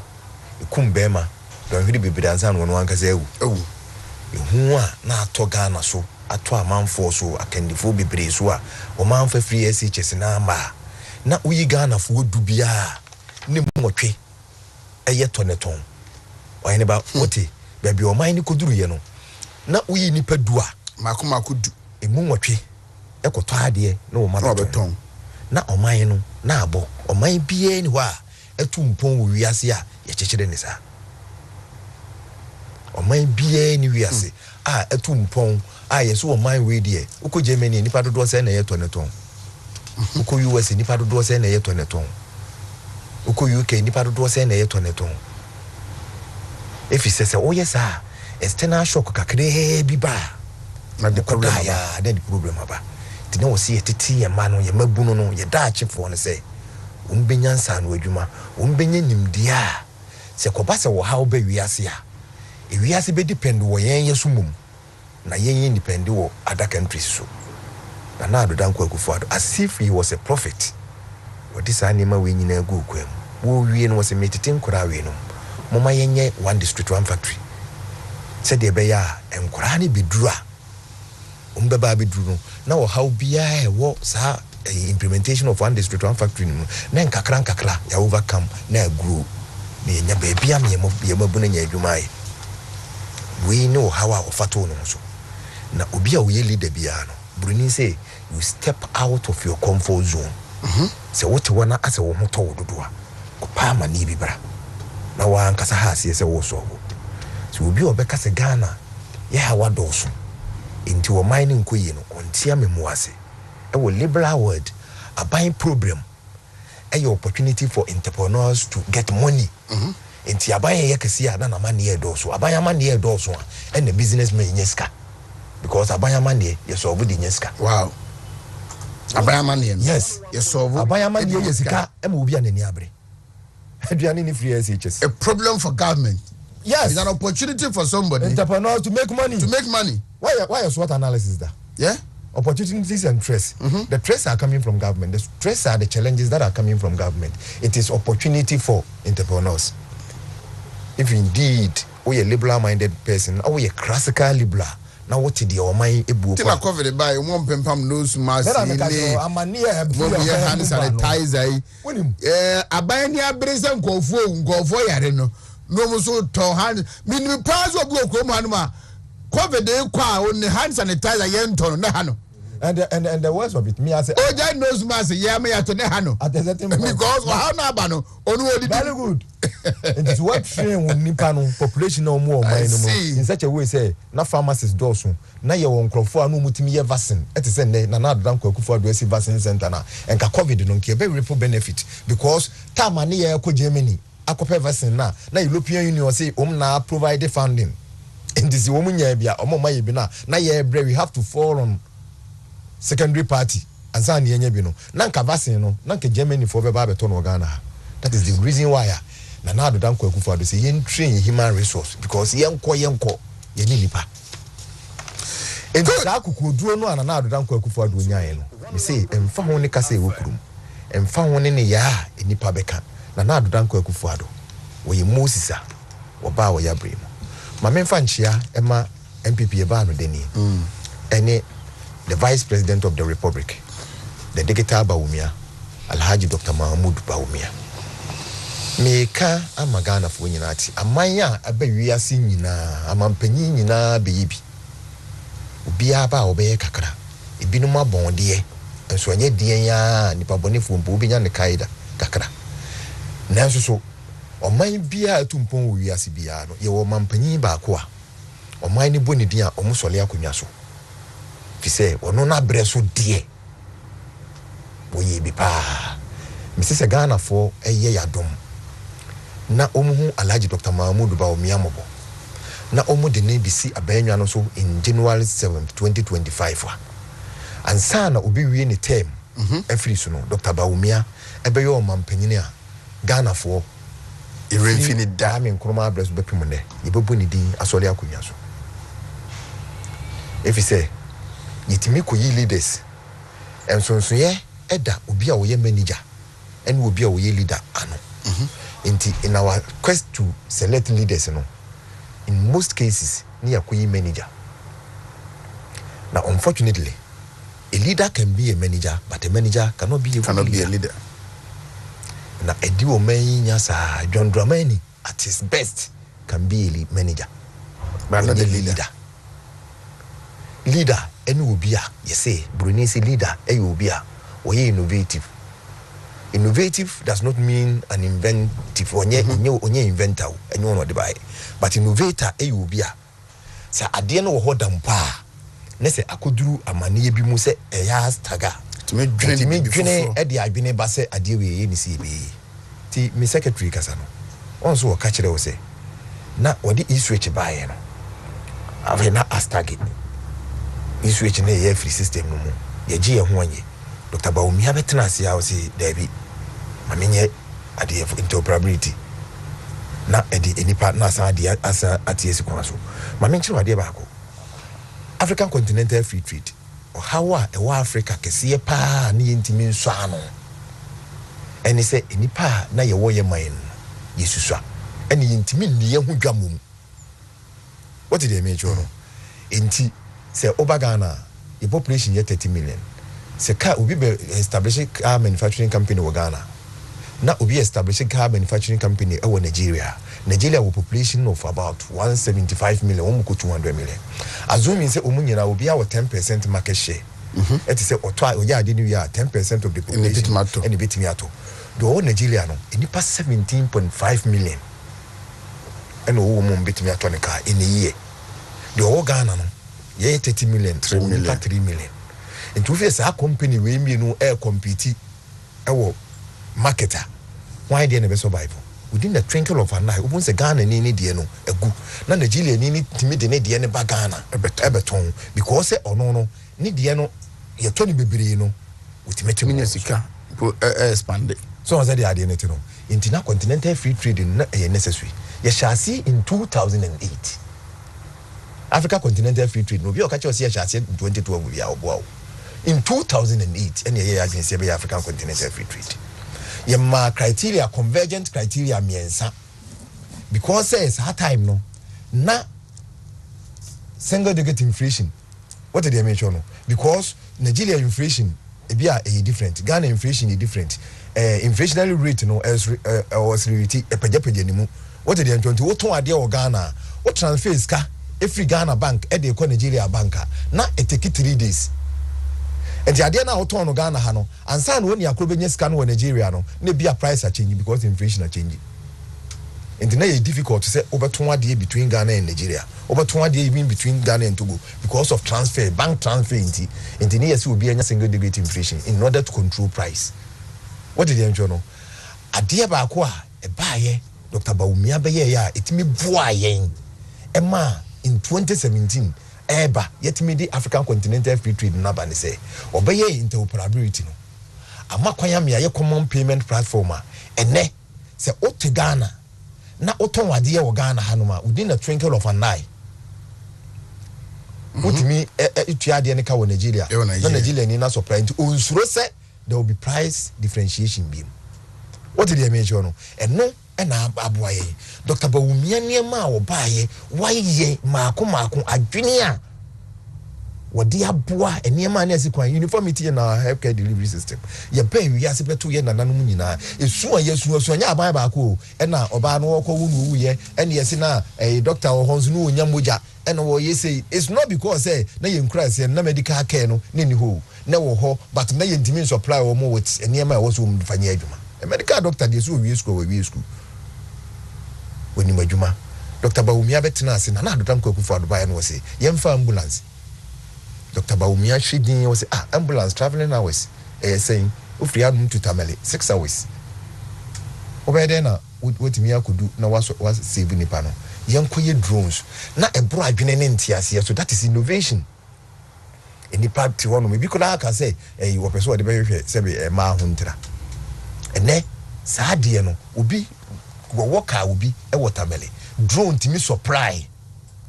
ikumbema don hiri bibidanza no anka se ehu a na ato Ghana so ato amanfo so akandifo bibire so a o manfa free SHS na amba na uyi Ghana fo dubia ne mmotwe eye toneton oyene ba wote baabi o man ni koduru ye no na uyi nipa dua mako du emu nwotwe ekoto ade na o mabeton na o man no na abo o man bie ni ho a etu mpon wo wiase a ye chechire ni sa o man bie ni wiase a etu mpon a ye so o man we die uko Germany nipa dodo se na ye toneton uko US nipa dodo se na ye toneton uko UK nipa dodo se na ye toneton if you say oh yes external shock kakre bi ba na the problem ya then the problem aba ti na wo see titi ye ma no ye mabunu no ye da achefo no say umbenya nsa no adwuma umbenya nimdia se koba se wo ha wo ba wiase a wiase be depend wo yen yesumum na yen depend wo other countries so na adodan kwa kufu ado as if he was a prophet what is anima we nyina go kwam wo wie no se metitin kura we no mama yenye one district one factory said de be ya enkura ni bedura umbeba beduru na wo how bia wo sa implementation of one district one factory no na nkakra ya overcome na grow na nya ba bia me mabu na nya adwuma ai we know how our fato no so na obi a wo ye leader bia no bruni say you step out of your comfort zone se wote wana ase wo hoto wododoa ko pa ma ni bibra na wa ankasa ha ase se wo so obi obeka se Ghana ye ha wadoso inti wo mining koyi no ontia memuase e wo liberal word a buying problem a opportunity for entrepreneurs to get money inti abaye yakasi ada na mane e doso abaya mane e doso a na businessman nyeska because abaya mane ye solve the nyeska wow abaya mane yes ye solve abaya mane ye sika e ma obi anani abre aduane ni free SHS a problem for government. Yes, it's an opportunity for somebody entrepreneurs to make money. Why is SWOT analysis that? Yeah, opportunities and threats. The threats are coming from government. The threats are the challenges that are coming from government. It is opportunity for entrepreneurs. If indeed we a liberal-minded person, or we a classical liberal, now what did your mind ebu? Till I cover the buy one pempam nose mask. Hand sanitizer. Abaya breza ngofo yare no. No so to hand minimum pass of go hanuma COVID kwa on hand sanitizer yenton na hano and the worst of it me I say oh jai knows mass ya me ato ne hano at the certain because how na ba no onu odi very good it is what train when nipa no population no more mind no in such a way say na pharmacists do so na ye won krofo anu mutimi ye vaccine et say na adodan kwakufu adwesi vaccine center na enka COVID no nke be repo benefit because time na ye ko Germany akope vaccine na European Union say na provide funding in this woman nya bia ma ye bi na ye bre we have to fall on secondary party and san ye nya bi no na nka vaccine no na nka Germany for be ba beto no Ghana. That is the reason why na adodan kwakufu ado say yen train human resource because yen ko ye ni nipa enti saa kokoduro no ana na adodankwa akufo ado nyae no me say emfa ho ne kasa e wokurum emfa ho ne ya enipa beka na adodankwa akufo ado wo ye Moses a wo ba wo ya brem ma memfa nchia ema MPP e ba no deni ene the vice president of the republic the digital Bawumia Alhaji Dr. Mahmoud Bawumia meka amagana fo nyina ati amanya abawiase nyina amampanyi nyina beyibi obia ba obeye kakra ebinum abonde enso anye die ya nipa bonefo mpo obinya ne kaida kakra nanso so oman bia atumpon wo wiase bia no ye wo mampanyi ba ko a oman ni boni dia omusole akonwa so fise ono na breso die boye bi pa Mrs. Ghana for eye yadom na omuhu Alhaji Dr. Mahmoud Bawumia mobo na omu de ne bisi abenwa no so in January 7th 2025 ansa na obi wie ne term every so no Dr. Bawumia ebe yo mampanyini a Ghana for iremfini da me nkroma abreso bepim ne yebebu ne din asole akonwa so if you say yitimi koyi leaders ensonso ye eda obi a wo ye manager and will be a leader ano in our quest to select leaders no in most cases near queen manager. Now unfortunately a leader can be a manager but a manager cannot be a leader. Now a duo man yasa John Dramani at his best can be a manager but not a leader. Leader any will be a you say Brunese leader a will be a or innovative. Innovative does not mean an inventive onye inventor anyone or the buy but innovator will be a sa ade no ho dampa ne se akoduru amane bi mu se eya staga to me dwene e de adwene ba se ade we ye ni si bi ti mi secretary kasa no onso wo ka kire wo se na odi e-switch buy no ave na astagi e-switch na ye free system no mu ye gi ye ho anye Dr. Bawumia betena sia wo se David mamenye ade for interoperability na edi enipa na asa ade asa atiesi kwa so mamenkire ade ba ko African Continental Free Trade o hawa e wa Africa kese pa na yentimi nso ano eni se enipa na ye wo ye man yesusua eni yentimi niye hu dwamum what did they mean no enti se obagana the population ye 30 million se ka obi be establish car manufacturing company wo Ghana na obi establish car manufacturing company e wo Nigeria will population of about 175 million almost 200 million assuming say omunyina obi a 10% market share it is say oto oya ade ni ya 10% of the population and bitimi ato the whole Nigeria no enipa 17.5 million and o mo bitimi ato ne ka in a year the whole Ghana no ye 30 million 3 million and to face a company we me no air compete e wo marketer why dey na be survive within the twinkle of an eye open say Ghana ni de no egu na Nigeria ni timi de ne de ne ba Ghana ebeton because say ono no ni de no ye to ni bebere no ultimate sika expand so was that the idea no intercontinental free trade na necessary ye shall see in 2008 Africa Continental Free Trade no be o ka che o see shall see in 2012 we are obo in 2008 any year agency be African Continental Free Trade yema criteria convergent criteria miensa because says hard time no na single digit inflation what did they mention no because Nigeria inflation e be a different Ghana inflation is different inflationary rate no was rate epejepeje ni mu what did they mention to what ade o Ghana what transfer ska every Ghana bank e dey call Nigeria banker na e take 3 days and the idea na oton no Ghana ha no ansa na woni akro benye sika no wo Nigeria no na bia price a change because inflation a change and na e difficult to say obeton ade between Ghana and Nigeria obeton ade even between Ghana and Togo because of transfer bank transfer into na yes will be a single digit inflation in order to control price what did they enjoy no ade ba ko a e baaye Dr. Bawumia be ye ya etimi boa yen ema in 2017 eba yetimi di African Continental Free Trade na ba ne say obeye interoperability no amakwanya me aye common payment platform a ene se ote Ghana na oton wade ye wo Ghana hanoma within a twinkle of an eye Wontumi etua de ne ka wo Nigeria. No Nigeria ni na supply nti onsuro se there will be price differentiation bi. What did they mention no? And no na aboaye. Dr. Bawumia niema wo baaye waye maako adwene a wodi aboa niema na asikwan uniformity na healthcare delivery system. Ye ba wi ase beto ye nananom nyina. Esu a yesu anya aban baako na oba no wokọ wonu wu ye ene yesi na doctor ohonzu no onya moja ene wo ye say it's not because say na ye nkura say na medical care no na ni ho na wo ho but na ye ntimi supply wo mo with niema wo so mfanya adwuma. A medical doctor dey so we school when you majuma Dr. Bawumia betina ase na adotam kwakufu adoba no say yemfa ambulance. Dr. Bawumia shidin was ambulance traveling hours saying ofri adum to Tamale 6 hours. Obede na wetimi akodu na was save nipa no yenkoye drones na ebro adwene ne ntiase so that is innovation. Any part ti wono maybe could I can say wo person de be hwehwe se be ma ho ntira ene saa de no obi wo worker obi e Tamale drone timi supply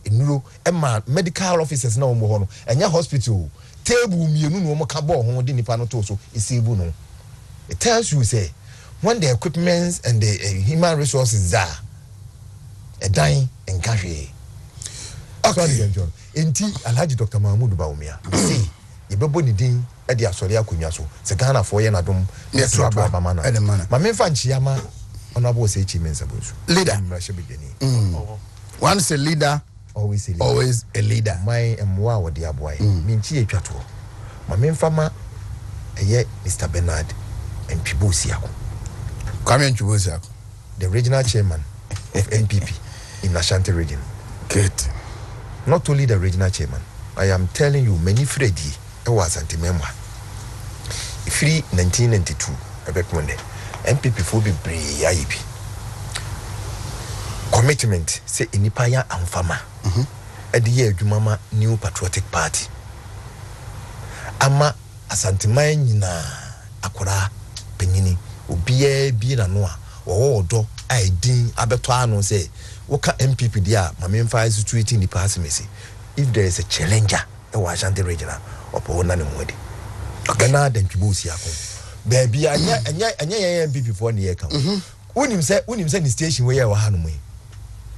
enuro ema medical officers na omo ho no enya hospital table mienu no omo ka bo ho de nipa no to so isibu no. It tells you say when the equipment and the human resources are a dying and casual. Okay, enti Alhaji Dr. Mahmoud Bawumia say yebebo ni din e de asori akonwa so se Ghana for ye na dom ne so aba mama na ma memfa nchiama honorable say chi mensa bonsu leader once a leader always a leader. My emwa wo de aboy minchi etwato ma memfa ma eye Mr. Bernard and Pibosiako Kwame Pibosiako, the regional chairman of NPP in Ashanti region. Good. Not only the regional chairman, I am telling you many Freddy was anti-member. Free 1992 ebekwende NPP for be brave commitment say inipa ya amfama ediye adwumama New Patriotic Party ama asanteman nyina akora penyini obiya bi na no a wo odo aidin abeto ano say woka MPP dia mamemfa situating the pasimesi if there is a challenger e wa Ashanti regional opo na ne mwede Ghana den Pibosiako baby anya MPP for ne ye kan unim say ni station where wa hanom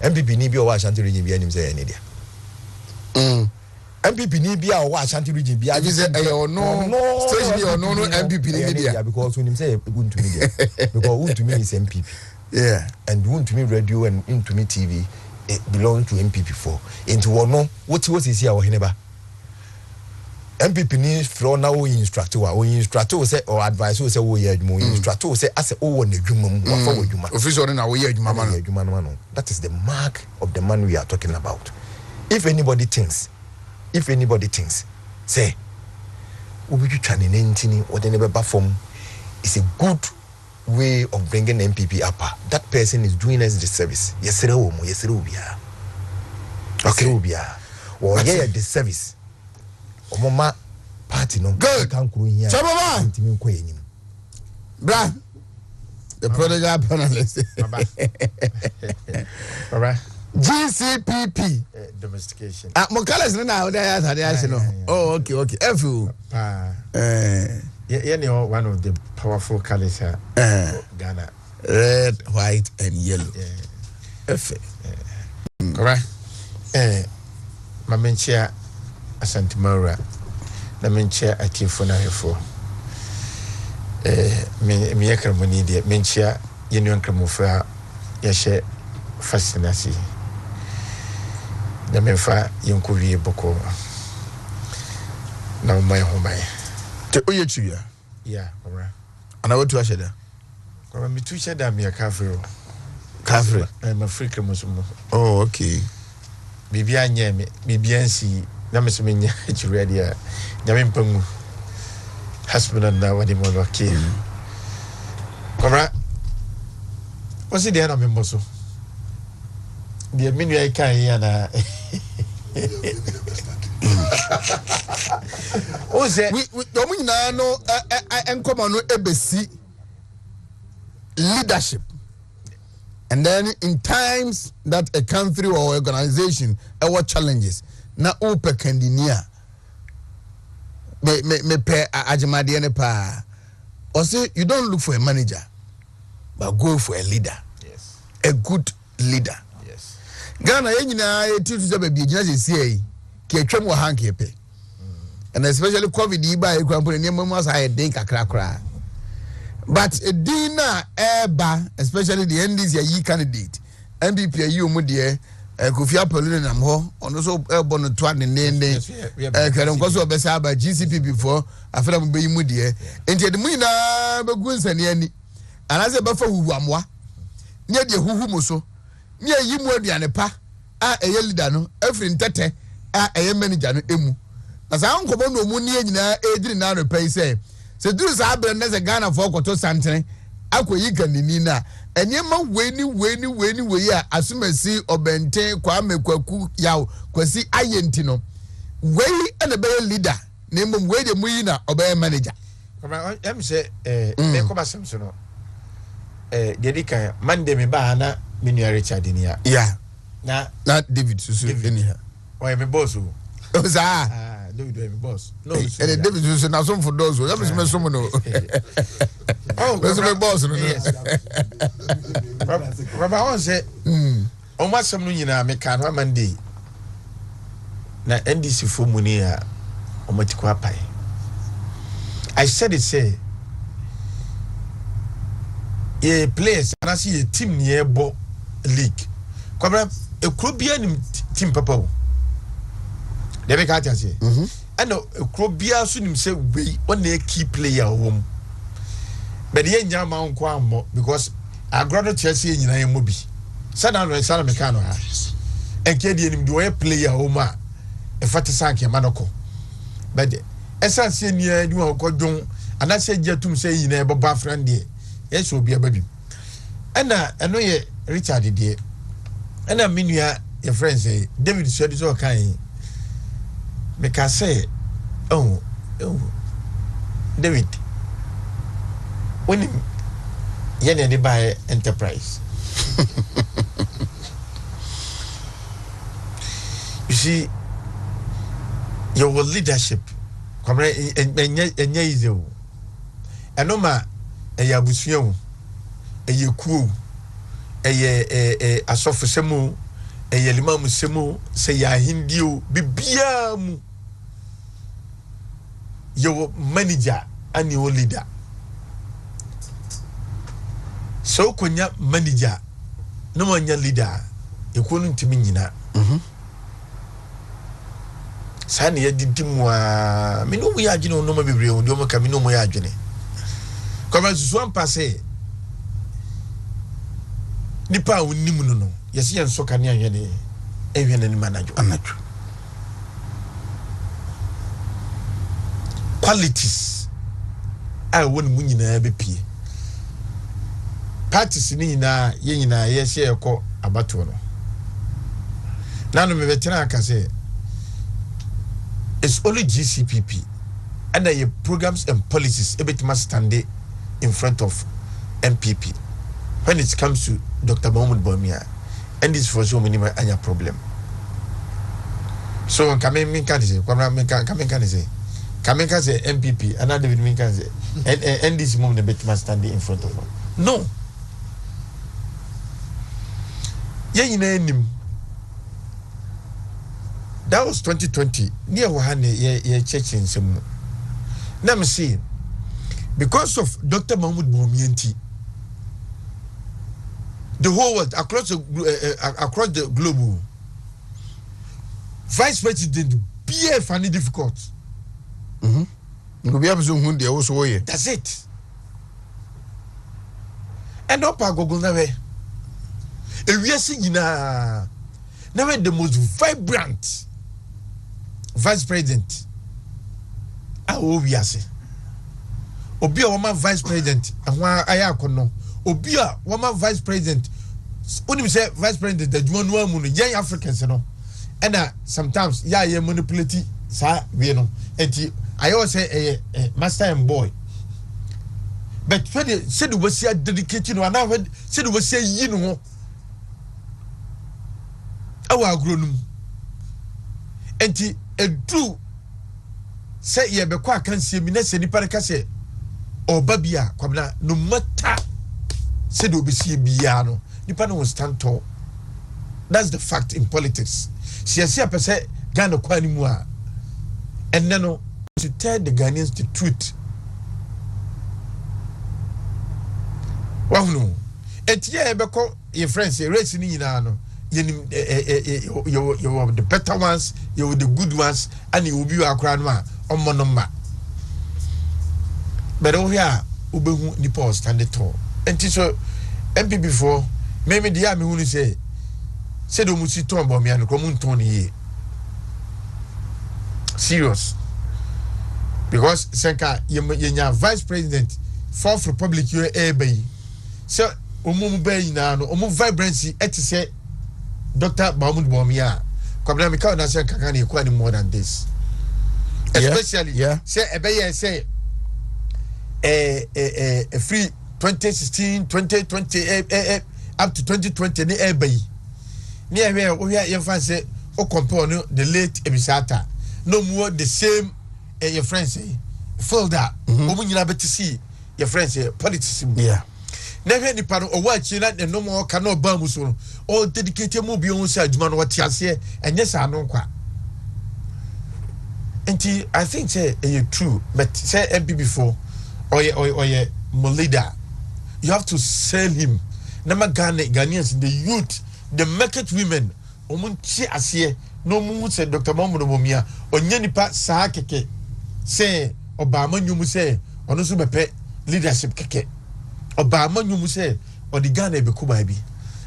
MPP ni bi o wa Ashanti region bi anim say ne dia MPP ni bi a wa Ashanti region bi anim say no station bi no MPP ni dia because unim say Wontumi dia because Wontumi is MPP. Yeah, and Wontumi radio and Wontumi TV it belongs to MPP4. Into one what is here or hineba MPP ni from now instructor say or advice say wo ye adwuma instructor say as o won adwuma mu wa fa wo adwuma official na wo ye adwuma no. That is the mark of the man we are talking about. If anybody thinks say obi twitwa ne ntini o de ne beba fom is a good way of bringing MPP up. That person is doing us the service. Yesere obia. Okay. Or yeah, the service. Omoma party no. Good. Chababa. Bra. The prodigal panelist. Baba. GCPP. Domestication. Mokalas na there. Oh, okay. Efu. Yeah, one of the powerful colors here. Ghana. Red, white, and yellow. Correct. Mamenchia Asantimora. Namenchia Atifuna Hefo. Miaka Monidi, Menchia, Union Cramufra, Yashe Fascinasi. Namenfa Yunkuri Boko. Now my home. Oyechuya. Yeah, alright. And I want to share. Kwa mi tu share mi akafro. Kafre. I'm a freak musumo. Oh, okay. Bibi anya me, bibi ansi na me so me nya ready a. Nyame mpangu. Husband na wadi mo loki. Kora. Wasi de na me mboso. Bi minu ai kan ya na. We no encommon ebesi leadership, and then in times that a country or organization our challenges na ope kandinia me pe ajimade ne pa or say you don't look for a manager but go for a leader. Yes. A good leader. Yes. Ghana yenyina eti to say be gina sesiei ke atwam wo hanke pe. And especially COVID iba e kwampo ne mamu asa den kakra. But a dinner eba, especially the NDC yi candidate, MPP yi omu de Kofi Apollo nam ho, ono so ebo no to ane ne kere nko so obesa aba GCP before afena mo be mu de. Enti de mu ina be gu nsane ani. Anase be fa huhu amwa. Ne de huhu mo so. Ne yi mu aduane pa a eye leader no, afri ntete a eye manager no emu. Na sa nkobo no mu ne nyina ediri na no pay say se duru sa abere na se Ghana for koto santene akoyi kanini na enyema weni a asumasi obente Kwame Kwaku yaw kwasi ayenti no wei ene be leader na mbom wei de muyi na obe manager kama em se me ko basem so no dedika mande me ba na menu Richard ni ya yeah na David susu eni ha o me boss o za David we me boss no and David susu na some for those o me some no oh me boss no Baba on say o ma sem no nyina me kan ho Monday na NDC fo mu ni a o matiko apai I said it say a players and I see a team near bo league kwabra e krobia nim team papa o de be ka tia say and e krobia so nim say we on a key player home but the nya ma nko ammo because agrodo Chelsea nyina ye mobi sana no sana me ka no ha enke de nim do player home a e fata sanke manoko but esa se nia di wa ko dwon ana se jatum se nyina e baba friend de yes obi ababi ena eno ye Richard de ena minua your friend say David said so kan me ka say oh David when ye ne buy enterprise you see your leadership come enye easy o enoma eya busuo eye kuo eye asofu semu eye limamu semu se ya hindio bibia mu your manager and your leader so konya manager no monya leader ekonu ntimi nyina sane ya didimu a minu mu ya adwene no ma bebre o ndo ka minu mu ya adwene koma susu ampase nipa wonimu no yesi yenso ka ne anwene ehwene ni manager anaju qualities a woni mu nyina be pie parties ni nyina ye nyina ye hye ekọ abato no nanu me veteran aka say it's only GCPP and the programs and policies ebet must stand in front of MPP when it comes to Dr. Mahmoud Bawumia and this for so many anya problem so come can say come can say MPP and David min can say and this moment ebet must stand in front of them. No ye nim that was 2020 near wahane ye church in some na me see because of Dr. Mahmoud Bawumia the whole world across the globe vice president be funny difficult go be abso hu de wo so ye that's it and up agogo na we ewiase nyina na we the most vibrant vice president obiase obi a wama vice president ahwa aya akono obi a wama vice president onim say vice president adwuma no amu no young Africans no and sometimes ye manipulate sa we no enti ayo say master and boy but when they said we say dedicated no ana said we say yi no ho awa agronum enti edu say ye be kwa kan sie mi na se nipa ka se oba bia kwabna no matter say do be sie bia no nipa no will stand tall. That's the fact in politics. Siasia per se Ghana kwani mu a and no to tell the Ghanaians the truth. Wahunu etie ebeko your friends your race ni nyina no you the better ones, you the good ones, and you will be akra no a omo no ma but over here ubehu nipa stand tall enti so MP before maybe the army who say do musi ton bo me an ko mun ton ye serious because senka yenya vice president fourth republic you bay so omu bay na no omu vibrancy etise Dr. Mahmoud Bomia kwabna me ka na senka kan e kwa ni more than this especially say ebeye say free 2016 2020 up to 2020 ni ebay ni ehwe o hia ye fan say o compare no the late Ebisata no more the same your friends say folder o nyina betisi your friends say politics never ni paro o wa chi na no more can no ba mu so o dedicate mu bi on say aduma no wati ase enye sa no kwa enti I think say true but say MP before or my leader you have to sell him nama Ghanaians the youth the market women omunchi ase no mu say Dr. Mahmoud Bomia onye nipa saa keke say Obama nyumu say ono so bepe leadership keke Obama nyumu say odi Ghana be kuba bi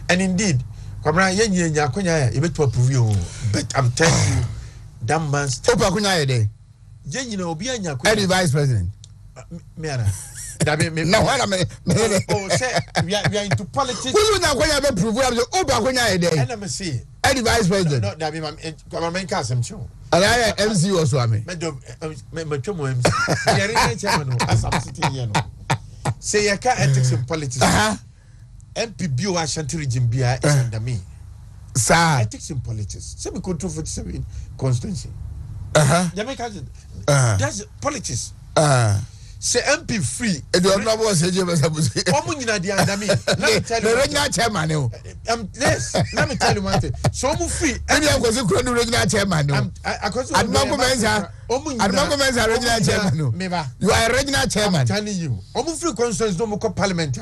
and indeed kwamra yenye nya akonya ya ebetu approve you but I'm telling you that man stop akonya ye dey yenye na obi anya akonya any vice president me ana no wala me say we are into politics who na akonya be prove am say obi akonya ye dey and I'm say any vice president no that be my case am sure alaya MC also ame me twemo MC yare na chairman no as I'm sitting here no say you can ethics in politics MPB o Ashanti region bia is under me sir ethics in politics say me control 47 constituency Jamaica that's politics say MP free e do no boss eje besabusi omu nyina dia under me let me tell you regional chairman o yes let me tell you one thing so omu free any akosi kro no regional chairman o admango menza regional chairman o you are a regional chairman I'm telling you omu free constituency no mo parliament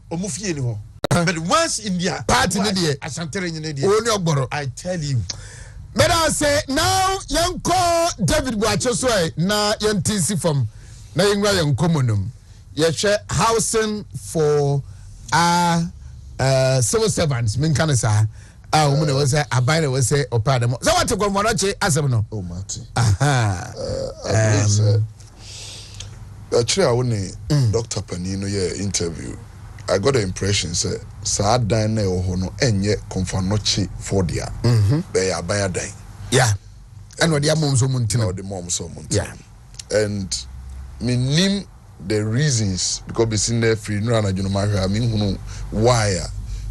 omu fie ni ho but once India party ni dey Ashanti region ni dey oni ogboro I tell you but I say now yanko David Boache so na yantisi from na yengwa yankomonum ye housing for civil servants min kan sa woman was say abai na was say opa dem so what go mo no che asem no oh mati actually I woni Dr. Panino ye interview I got the impression say sa dan na ho no enye konfanochi for dia be ya ban dan and what dia mom so muntino the mom so muntino and me name the reasons because be seen there free no na juno mahwa me hunu why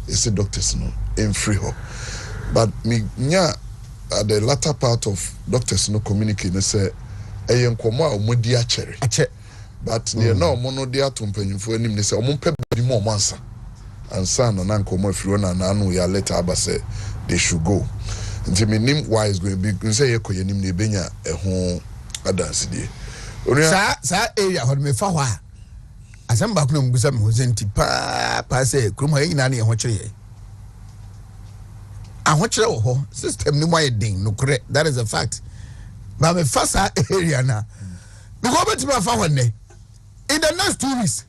is the doctors no in free ho but me nya at the latter part of doctors no communicate they say eyen komo a omodi a chere but near no mono dia to mpanyimfo anim ne say omompa bi mo mansa ansa no na nkomo afiri na na anu ya later aba say they should go nti me nim why is going to be say yekoye nim ne benya eho adansidie sa area ho me fa ho a asem ba kuno mbusa me ho senti pa say krum ha nyina na ye ho kire ahokyere wo ho system ni mo ye den no correct that is a fact but me fa sa area na because bet me fa ho ne in the next 2 weeks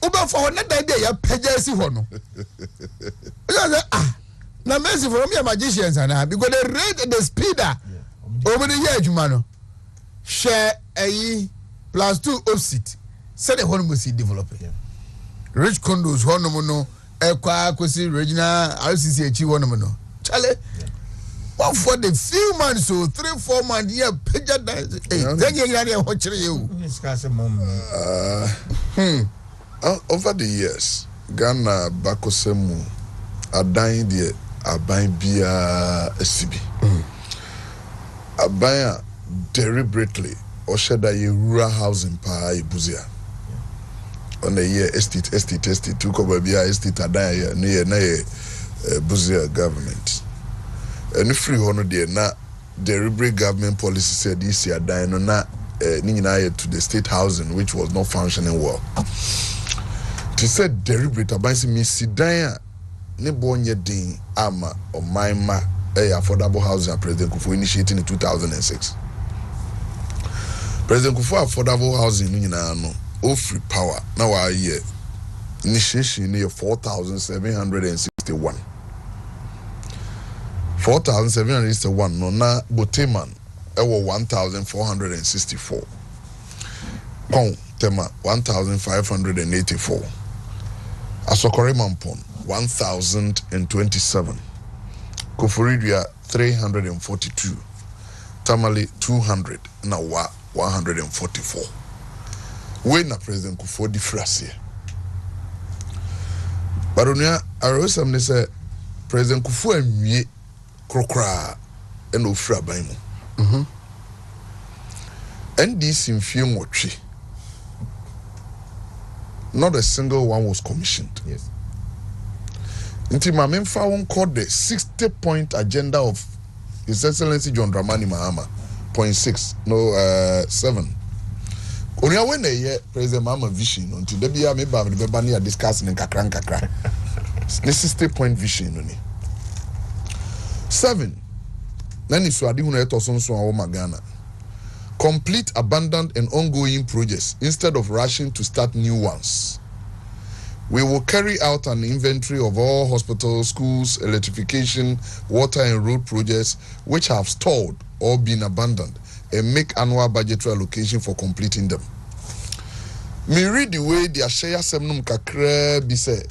uba fa ho na dan dey ya pagya si ho no na mercy for me magicians na because the rate the speeder over the year adwuma no share ayi plus 2 opposite say the whole must develop rich condos hono no ekwa kosi regional RCC echi hono no chale one for the few months so 3-4 months here pagya then you get ho kire you over the years Ghana bakosemu adan de aban bia asibi abaya deliberately or should I rural housing pa ibuzia on the year estate to cover bia estate adaya near buzia government and free honor there na deliberate government policy said this year adaya no na to the state housing which was not functioning well. To said deliberate abansi mi sidaya ne bonye din ama or my affordable housing President Kufuor initiating in 2006. President Kufuor affordable housing no free power now our year initiation near 4,761. 4,761 no na Boteman ewo 1,464. Pon Tema 1,584. Asokore Mampon 1,027. Koforidua 342. Tamale 200. Na 144. When na President Kufuor di frase. Baronia arosam say President Kufuor anwie krokra eno ofra ban mu. NDC mfie nwotwe. Not a single one was commissioned. Yes. Until my main found called the 60-point agenda of His Excellency John Dramani Mahama. 7. Only when a year President Mahama vision until the BIA member of the Bebani are discussing in kakran. This 60-point vision only. 7. Nani swadi huna eto sonso wa Magana. Complete abandoned and ongoing projects instead of rushing to start new ones. We will carry out an inventory of all hospitals, schools, electrification, water and road projects which have stalled or been abandoned and make annual budgetary allocation for completing them. Me read the way the Ashaya Semnum Kakre be said.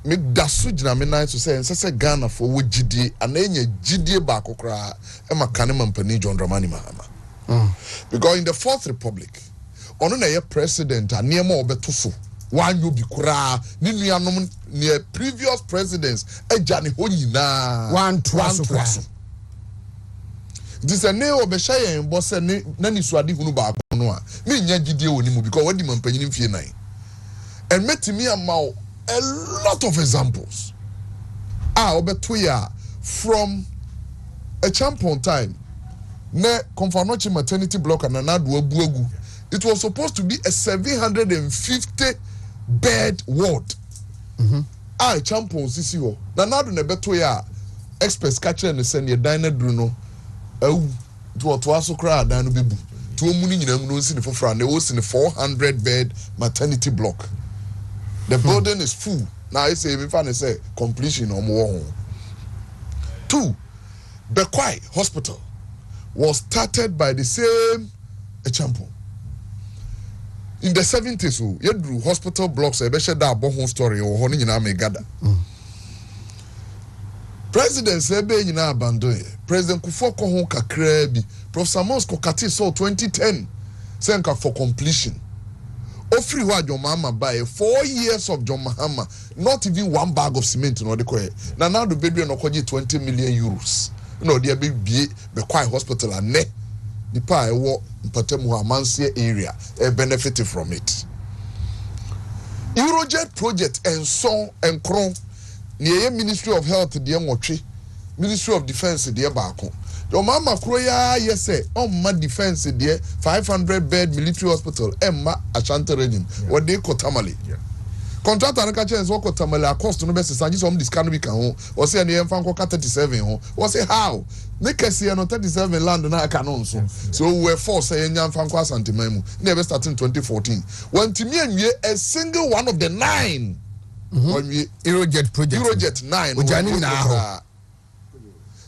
Make dasu jinamina to say and say Ghana for what GD and then GD bakokra and Makane Mampani John Dramani Mahama. Because in the Fourth Republic, on a president and near more betusu, one you be kura, near previous presidents, a Johnny Honina, one twasu. This a neo Beshaya and Bossa Nani Swadi Hunuba, me Yagidio Nimu, because what the Mampany in Fienai. And met me a lot of examples. Obetuya from a champion time. Ne Konfanochi maternity block and anadu buegu. It was supposed to be a 750 bed ward. Champion CCO. Nanadu ne beto ya experts catcher and send your diner Bruno. To aso kra dino bibu. To muni nyina mu no si ne fofra ne was in a 400 bed maternity block. The building is full. Now I say me fan say completion or more. 2. Bekwai Hospital was started by the same Echampo. In the 70s, you drew hospital blocks, a better home story or honey in Amegada. President Sebe in abandon. President Kufuor Kohon Kakrebi, Professor Mons Kokati saw 2010, Senka for completion. Ofri wa John Mahama buy 4 years of John Mahama, not even one bag of cement in Odeko. Now the baby no 20 million euros. No, there be quite hospital and ne the pie war Patemu Amansia area benefited from it. Eurojet project and so and Kron near Ministry of Health dear Mochi, Ministry of Defense dear Bako. Your mama Kroya yes say on my defense dear 500 bed military hospital Emma Ashanti region what they call Tamale. Contract and catch is what Tamale cost no best sanji some this can be can or say any fan 37 ho or say how make us see no 37 land na canon so we force say nyam fan kwa santimemu never starting 2014 when timi anwie a single one of the 9 when we Eurojet project Eurojet 9 ojani na ho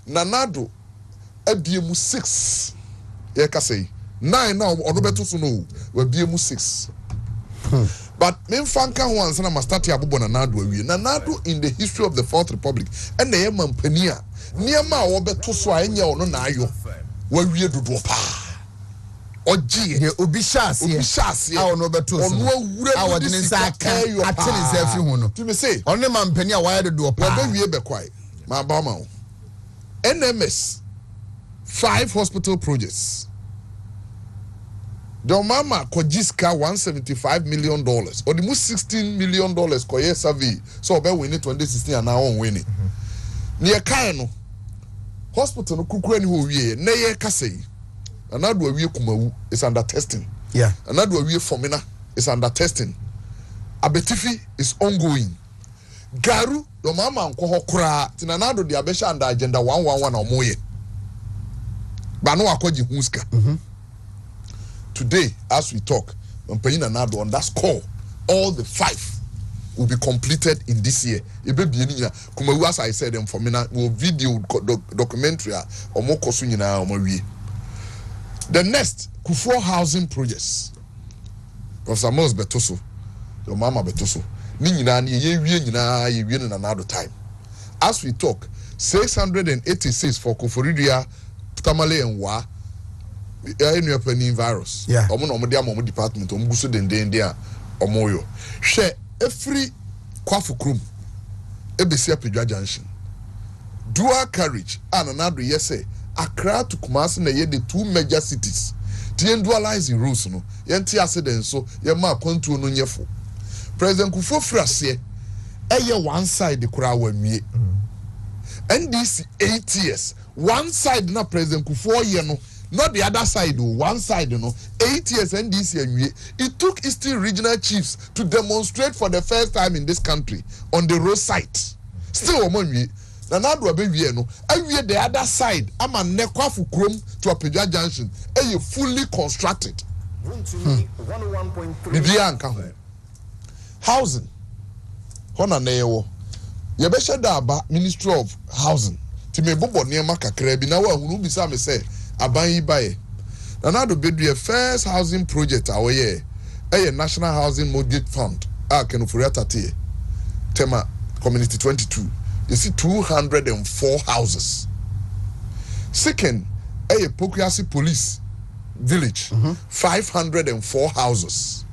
nanado abiemu 6 ye ka say 9 now odobeto so no we abiemu 6 but Memfanka once and Mastati Abubo Nanado Nanado in the history of the Fourth Republic and the Mampania near Ma Obeto Swanya or no Nayo where we do pa or G Ubishas our Nobeto our Dinsaka Atilis everyone to me say only Mampania why do a pa we be quiet my bama NMS 5 hospital projects. The mama Kojiska $175 million or the most $16 million koye survey so obe win it 2016 and now on win it. Near Kano hospital no kukure ni ho wie na ye kasei anadu awie kumawu is under testing. Yeah. Anadu awie formina is under testing. Abetifi is ongoing. Garu the mama anko ho kura tinanado de abesha under agenda 111 omoye. Ba no akoji huska. Today, as we talk, on that score, all the 5 will be completed in this year. As I said, for me, will video documentary or more The next, Kufuor housing projects. Professor Mos Betoso, your mama Betoso. Another time. As we talk, 686 for Kuforidia, Tamale and Wa. Any virus. Yeah. Omo department guso den dia omoyo. Share every kwafu krum ebesi apedwa junction. Dual carriage and another say Accra to Kumasi na ye the 2 major cities. Tien dualize rules no. Yenti accident so ye ma control no nyefo. President Kufuor frase eye one side the kura wanwie. NDC 8 years. One side na President Kufuor ye no. Not the other side, one side, 8 years NDC and it took Eastern regional chiefs to demonstrate for the first time in this country on the road side. Still, now the other side, I'm a nekwafu chrome to Apeja Junction, and fully constructed. Housing. Hona neyo. Yebesha daba Ministry of Housing. Time bobo niema kakrebi na wa hunu bisa me say Abanyi baye. Nanado bedwe first housing project aweye. A National Housing Mortgage Fund. Kenufuri tate. Tema Community 22. You see 204 houses. Second, a Pokuasi Police Village. 504 houses.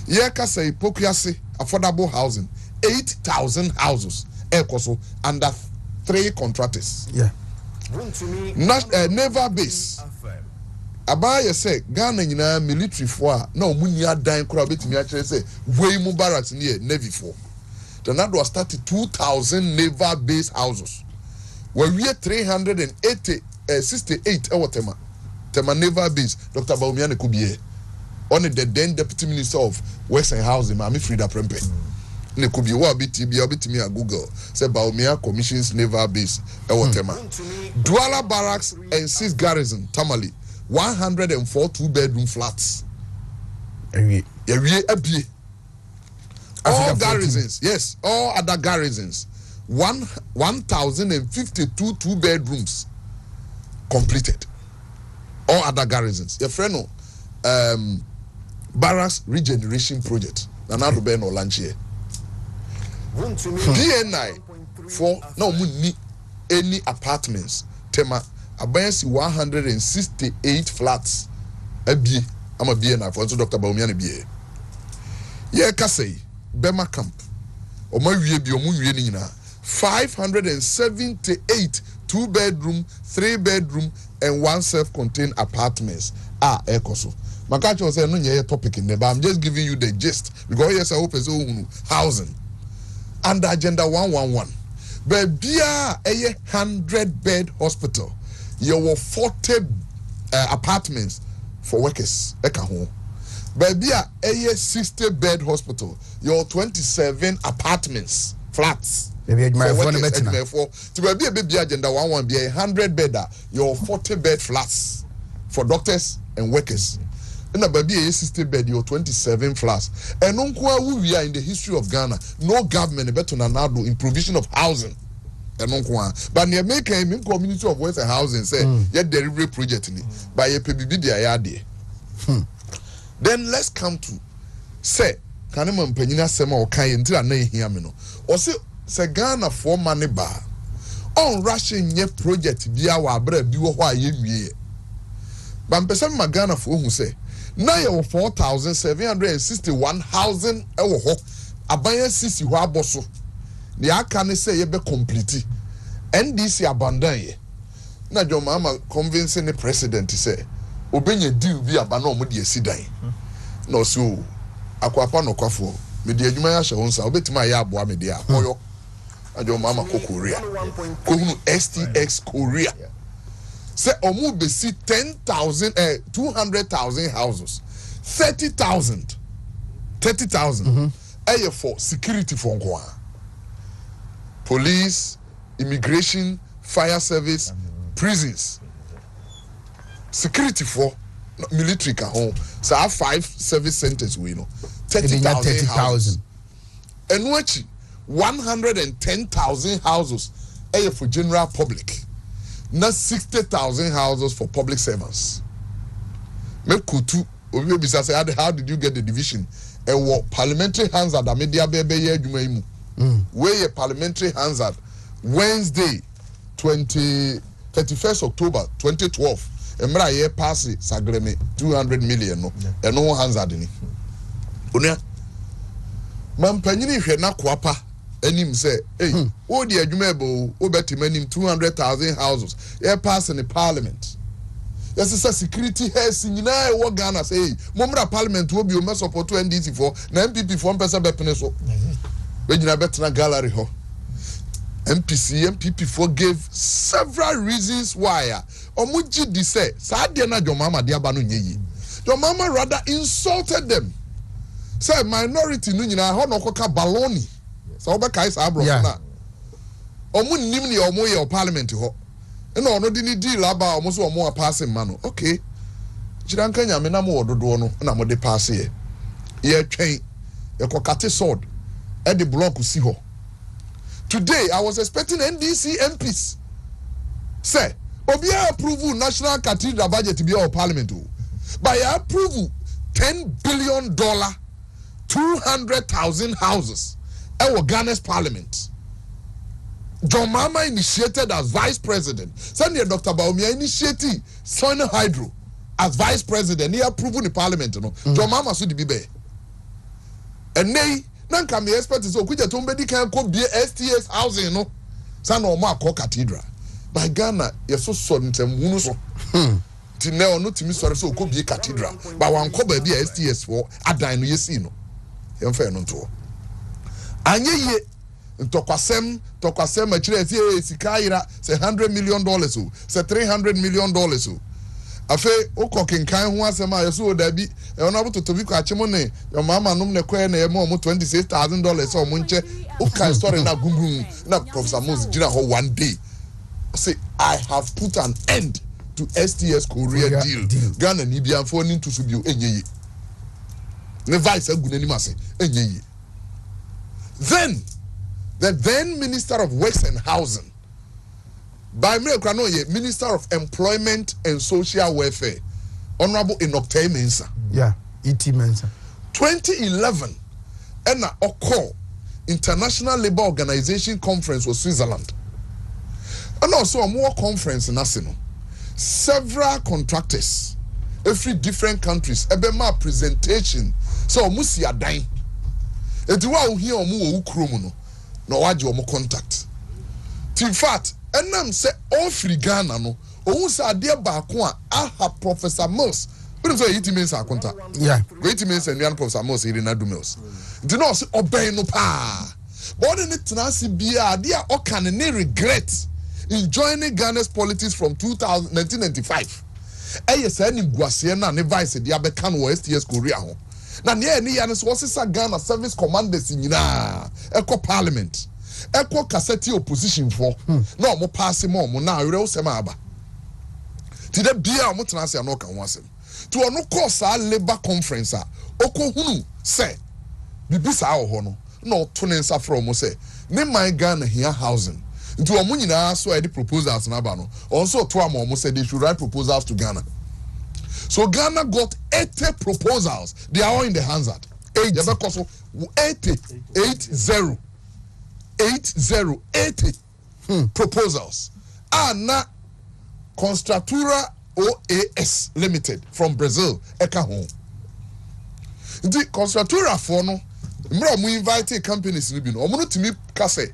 Yeka say Pokuasi affordable housing. 8,000 houses. Ekoso under 3 contractors. Yeah. Naval base. Abaya say Ghana nyina military for na omuni adan kura betimi a kire say wey mu barracks near navy for. The NADO started 2,000 naval base houses. We 368 tema naval base. Dr. Baumiane Kubiye on the then deputy minister of Western Housing Mami Frida Prempe. Ne could be what me a Google. Say Baumia commissions naval base. Douala barracks and 6 garrison. Tamale 104 2-bedroom flats. All garrisons, yes, all other garrisons. 1,052 2-bedrooms completed. All other garrisons. Your friend, barracks regeneration project. Nanado Ben or Lanchier. DNI for no money any apartments. Tema Abayansi 168 flats. Abi I'm a BNI for Dr. Baumiane BA. Ye Kasei Bema Camp. Oma wie bi omu wie ni 578 2-bedroom, 3-bedroom and 1 self-contained apartments. Ekoso. Makacho say no nye topic in there, but I'm just giving you the gist because yes I hope is housing. Under Agenda 111. But be a 100-bed hospital. You were 40 apartments for workers. But be a 60-bed hospital. You 27 apartments, flats. Maybe for workers. To be a baby Agenda 111, be a 100-bed. You 40-bed flats for doctors and workers. And a baby 60-bed, you're 27 flats. And we are in the history of Ghana, no government better than now in provision of housing. But near make a community of Western housing say, yet delivery project in it by a PBB. Then let's come to say, Kaneman Penina Sema or Kayentra Ne Hiamino. Or say Ghana for money bar. On Russian ye project be our bread, be what ye. But Pesam Magana for who say. Now you 4,761 housing abaya sisi wa boso. The akane say ye be complete. NDC abandon ye. na John Mahama convincing the president say obenye deal bi aba na omo de asidan na so akwapa no kwafo me de adwuma ya hye wonsa obetima ya aboa me de akoyo na John Mahama ko Korea ko hunu STX Korea say omo be see 200,000 houses 30,000 for security for nko police, immigration, fire service, prisons, security for military ka home. So I have 5 service centers we know 30,000 and which 110,000 houses for general public, not 60,000 houses for public servants. Me kutu obi say how did you get the division? And what parliamentary hands at the media bebe ye adwuma imu. Where a parliamentary Hansard Wednesday 31st October 2012 Emra ye pass Sagreme 200 million no and no Hansard ni onia man panyini hwe na kwapa anim say hey o di adwuma ebo o beti manim 200,000 houses ye pass in the parliament. Yes, it's a security heads in wo Ghana say momra parliament wo bi o me support NDC for na MPP for person be pene so when you bet na gallery ho MPP forgave several reasons why omuji di say sa de na John Mahama de aba no nyeyi John Mahama rather insulted them say minority no nyina ho no koka baloni so oba kai sa abro na omu nim ni omu ye parliament ho na ono di ni deal aba omu so omu pass ma no okay jiranka nyame na mo ododo no na mo de pass ye twen ye kokate sword at the block see her. Today I was expecting NDC MPs say Obia approve national cathedral budget to be our parliament by approve $10 billion 200,000 houses our Ghana's parliament. John Mahama initiated as vice president. Senior Dr. Baumia initiated Sono Hydro as vice president. He approved the parliament. No? John Mahama should be there. And they nanka me expect so kuja to mbedi kan ko bie STS housing no sa na omo akọ cathedral by Ghana yeso so ntem hunu so ti na ono timi sori so ko bie cathedral ba wan ko ba bie STS for adan no yesi no yemfa no nto anyeye ntokwasem akire ti sika ira say $100 million so say $300 million so afe okokenkan ho asema yeso da bi e ona buto to bi kwa chemo ne your mama num ne kwa na yemo mo $26,000 so mo nche o kan story na gungun na Professor Moses gina ho one day say I have put an end to STS Korea deal Ghana ni bia fo ni ntusu bio enyeyi ne vice aguna ni mase enyeyi. Then the then Minister of Works and Housing by Minister of Employment and Social Welfare, Honorable Inokte Mensah. Yeah, E.T. Mensah. 2011, and Oko International Labour Organization Conference was Switzerland. And also a more conference in Asino. Several contractors, every different countries, ebema presentation. So musi adai. Etiwa uhi omu ukromu no waji omu contact. In fact, enam say all free Ghana no ohun say ade ba ko a aha Professor Mills we say it means a contact yeah it means and Professor Mills here na do Mills do not say obey no pa but in it na see bia ade a okan ne regret in joining Ghana's politics from 1995 yes any guase na ne vice dia be kan wo STS Korea ho na ne ya ne so sisa Ghana service commanders nyina eko parliament eko cassette opposition for no mo pass mo na awere osema aba ti de bia mo tenase no kan wasem ti ono course a labor conference a okohunu say bibisa ho no no to ne nsa from mo say ne man Ghana here housing nti omo nyina so e the proposals na ba no also to am mo say they should write proposals to Ghana. So Ghana got 80 proposals. They are all in the Hansard. 80 proposals. And now Constructura OAS Limited from Brazil eka home. The Constructura for no we invite companies to be no omo to me kase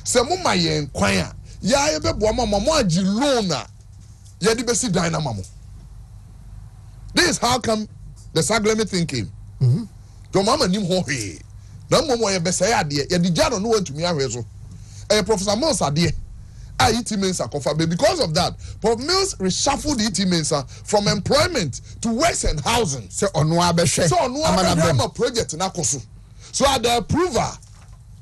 se mo maye nkwanya ya ebe bo mo agi loan ye di besi dynamo mo. This is how come the Sagleme thing came. Your mama nim ho he. Na momo ye besa ya de ye di jano no Wontumi ahwe so. Professor Mills ade. E.T. Mensah kofa because of that. Prof Mills reshuffled E.T. Mensah from employment to works and housing. So onu abehwe. So onu abehwe project na koso. So at the approval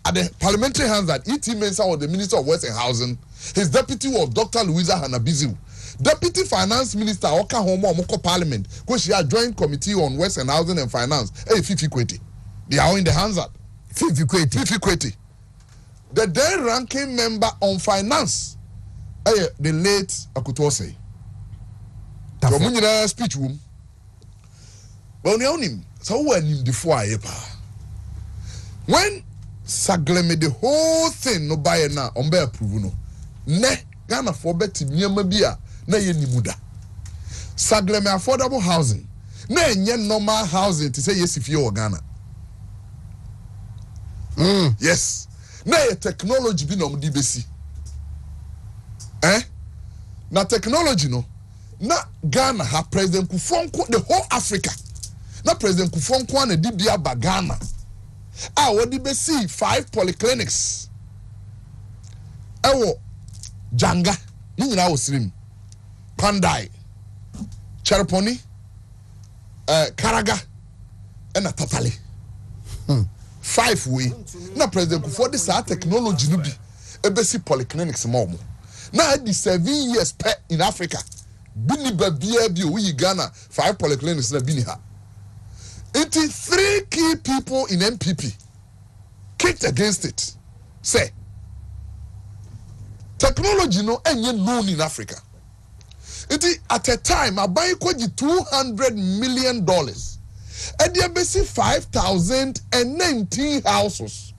at the parliamentary hands that E.T. Mensah was the Minister of Works and Housing. His deputy was Dr. Louisa Hanabiziu. Deputy Finance Minister Oka Homo Omoko Parliament, because she had joint committee on Works and Housing and Finance. Fifi Kweti. They are in the hands that. Fifi Kweti. The then ranking member on finance, the late Akutose. The speech room. Well, so when the foyer when Sagleme the whole thing no buy na on be approve no. Ne Ghana for better nyama bia na ye nimuda. Sagleme affordable housing. Na enye normal housing to say yes if you Ghana. Yes. Na ye technology bi na omdi besi. Na technology no. Na Ghana ha President Kufuor the whole Africa. Na President Kufuor na di bia ba Ghana. Wodi besi 5 polyclinics. Ewo Janga, ni nyina wo sirim. Pandai. Chereponi. Karaga. Ena Tatale. 5 way. Na President Kufuor this technology no bi. Ebesi polyclinics mo. Na di 7 years in Africa. Bini babia bi o Ghana 5 polyclinics na bini ha. It is 3 key people in MPP kicked against it. Say, technology no enye known in Africa. It is at a time I buy $200 million. And they basic 5,019 houses.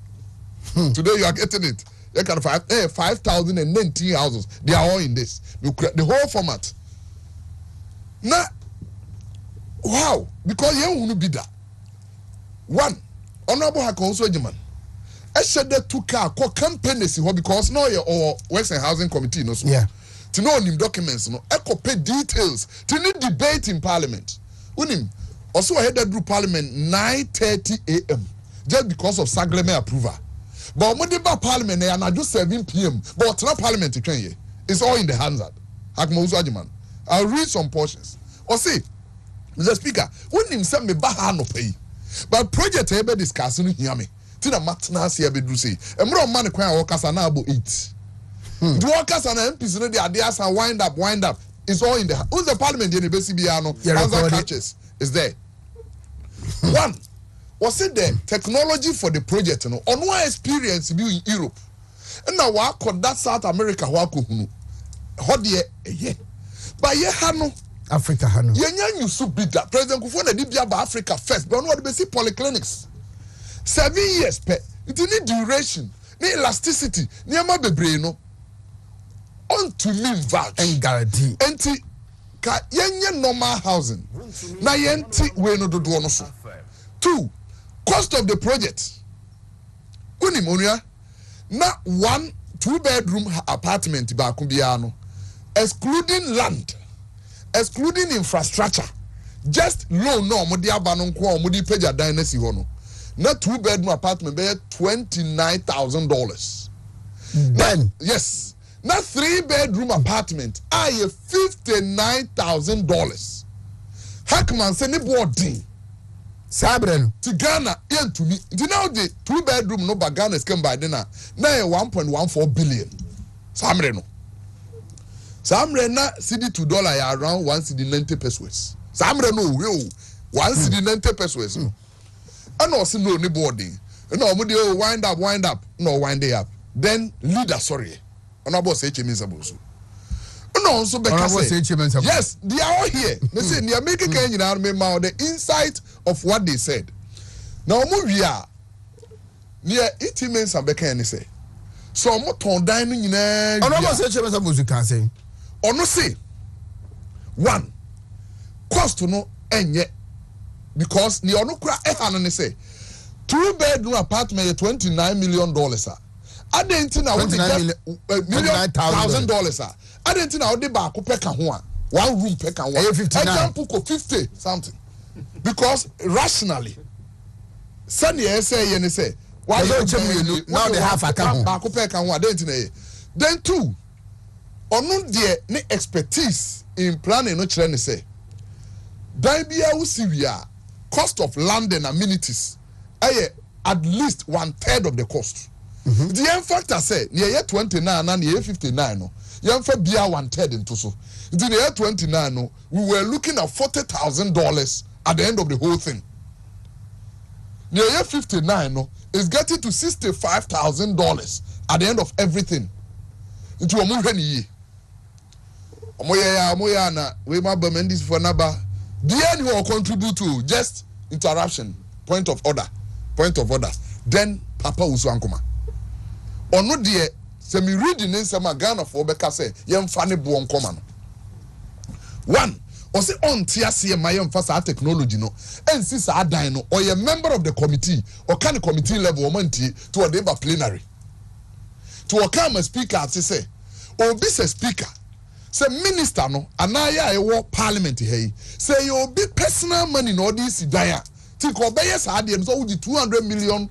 Today you are getting it. You can 5,019 houses. They are all in this. You create the whole format. Now, wow, because you won't be that. One, Honorable Hakonso Ejiman. I said that 2 car campaigns because no or Works and Housing Committee no so. Yeah. To know him documents no. Echo pay details. To need debate in Parliament. Unim also I had that group Parliament 9:30 a.m. just because of Sagleme approval. But when they Parliament they are not just 7 p.m. But not Parliament to train. It's all in the hands of Hakonso Ejiman. I'll read some portions. Or say, Mr. Speaker, when him send me back no pay. But project ebe discussing hear me. Tina matna see ebe do say. Emro man kwan workers are now about 8. The workers and MPs no the ideas and wind up. It's all in the who's the parliament in the BCBR no. Answer catches is there. One, was it the technology for the project no? On one experience be in Europe. And now wa that South America wa ko hunu. Ho de But ye ha no Africa hano. Yenya you so big that President Kufuor na di bia ba Africa first. But no be see polyclinics. 7 years per. It need duration, need elasticity, niama bebre no. On to me vouch and guarantee. Enti ka yenye normal housing. Na yenti we no do no so. 2, cost of the project. Kuni monia na 1 2-bedroom apartment ba kumbia no. Excluding land. Excluding infrastructure, just loan no modi abanon ko modi page dynasty ho no. Na 2-bedroom apartment be $29,000. Then yes. Na 3-bedroom apartment $59,000. Hackman say ne boarding. Sabreno. To Ghana to me. Now the 2-bedroom no ba Ghana scam by dinner. Na 1.14 billion. Sabreno. Samre na CD $2 around 1 CD 90 pesos. Samre no will 1 CD 90 pesos. And also no ni boarding. No mo dey wind up. No wind up. Then leader sorry. Honorable say Chemisaboso. No also be say yes, they are all here. They say they are making Kenya remember the insight of what they said. Now mo we are near 80 men some be can say. So mo ton dan no nyina. Honorable say Chemisaboso can say. Ono say 1 cost no enye because ni ono kura no ne say 2-bedroom apartment $29 million adenti na $29,000 adenti na odi ba ko peka ho a 1 room per can one. 59. Example ko 50 something. Because rationally, Sunny say and say why now they have a can back can one then two or no dear ne expertise in planning no children say dan bia usivia cost of land and amenities at least 1/3 of the cost. The end factor say near 29 and near 59 no yan fa bia 1/3 into so the year 29 no we were looking at $40,000 at the end of the whole thing. Near year 59 no is getting to $65,000 at the end of everything. Into a more ye. Omoya na we ma bamendis for naba. The end will contribute to just interruption. Point of order. Then Papa Usuankuma. Or no dear, se me reading in some Ghana for Beka say, yem funny buon common. One, or say on TSC my fasa technology no, and since I dino, or a member of the committee, or can committee level to a deba plenary. To a come a speaker, say, or be a speaker. Say minister no, anaya a parliament hey. Say you be personal money no this idaya. Think obeyes had the $200 million.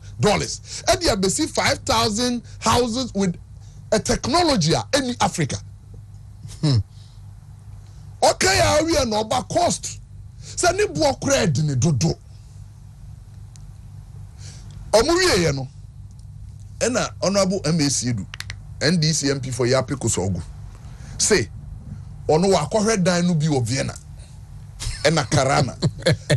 And you have 5,000 houses with a technology in Africa. Okay, we are no about cost. Say ni bo credit ni dodo. Omuye ye no. Ena honorable MAC do. NDC MP for Yapi Kosogu. Say ono wakohwe dan no bi o Vienna. Ena Karana.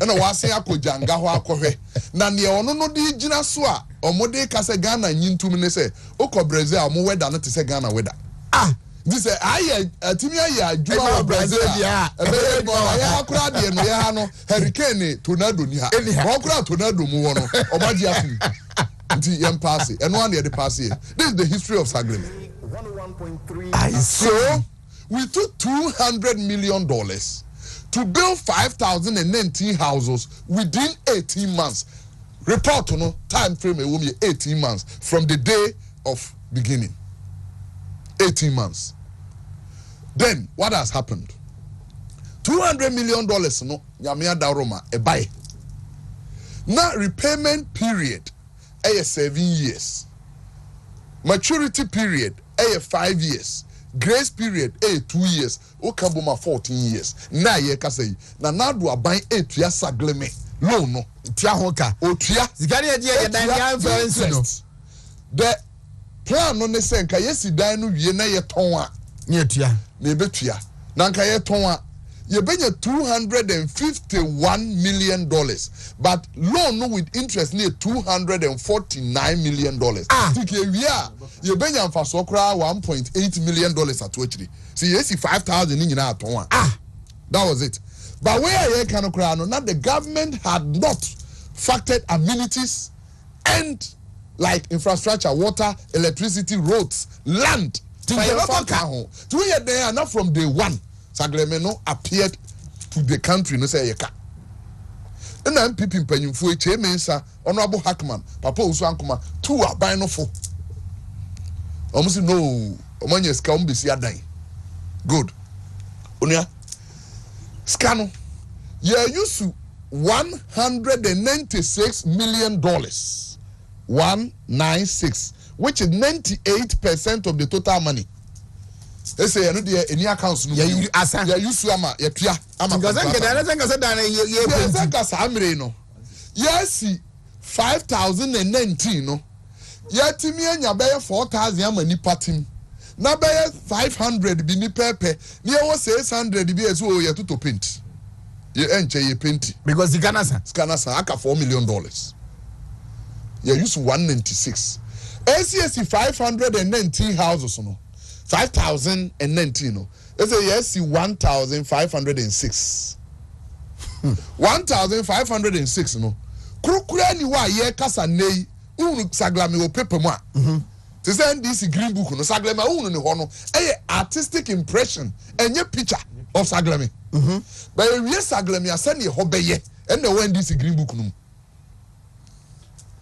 Ena wase akojanga ho akohwe. Na ne ono no di gina so a omode ka se Ghana nyintum ne se okọ Brazil a mo weather no te se Ghana weather. This aye atimi aye adwuma Brazil dia. Ebe bo aye akura de no ya ha no hurricane tornado ni ha. Wo akura tornado mu wo no omaji afu. Nti yem pass e no one dey pass here. This is the history of Sagleme. 101.3. So we took $200 million to build 5,019 houses within 18 months. Report no time frame will be 18 months from the day of beginning. 18 months. Then what has happened? $200 million no yamia daroma e buy. Now repayment period 7 years. Maturity period 5 years. Grace period 2 years. Okaboma 14 years. Na ye ka say na do aban etua Sagleme loan no tia hoka otua zikari e die dan ya influence. The plan no ne say nka yesi dan no wie na ye ton a na etua na ebetua na nka ye ton a ye benya $251 million, but loan no with interest near $249 million. Think ye are ye benya mfaso kra $1.8 million at actually. See yes 5,000 in na ton a. That was it. But where ye can cry no, not the government had not factored amenities and like infrastructure, water, electricity, roads, land. To ye there not from day one. Sagleme no appeared to the country no say yeka. And then people mpanyimfo eche mensa Honorable Hackman, Papa Usuankuma, two are buying no for. Almost no omanye ska umbisi adan. Good. Onia Scano. Yeah, used to $196 million. 196, which is 98% of the total money. They say you know any accounts no. Yeah, asa. Yeah, used to ama ya tua ama. Yes, 5,019 no. Yeah, timi anya be 4,000 ama nipa tim. Na be 500 bi ni pepe. Ni e wo 600 bi ezo ye to paint. Ye enche ye paint. Because the Ghana aka $4 million. Yeah, used to 196. ACSC 519 houses no. 5,019 no. They say yes, 1,506. 1,506 no. Krukura ni wa ye kasa nei unu Saglame o paper mu a. To send this green book no Saglame unu ni ho no. Artistic impression enye picture of Saglame. But we Saglame asend ye ho beye and the when this green book no.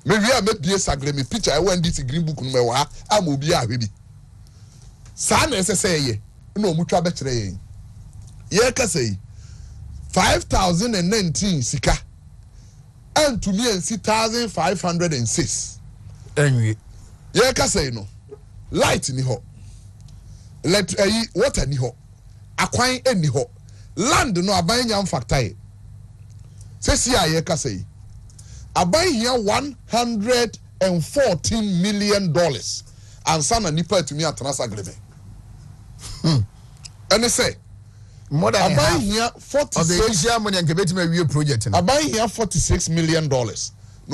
Maybe I make this Saglame picture when this green book no wa am obi a hwebi. Sa na ese say ye no mutwa be kire yen ye ka say 5019 sika and to me and 1506 anyway ye ka say no light ni ho let water ni ho akwan eni ho land no aban nyam factor say see ye ka say aban here $114 million and sana nipa to me atana sagrebe and they say more than aban here 46 of the initial money and kebeti me project aban here $46 million no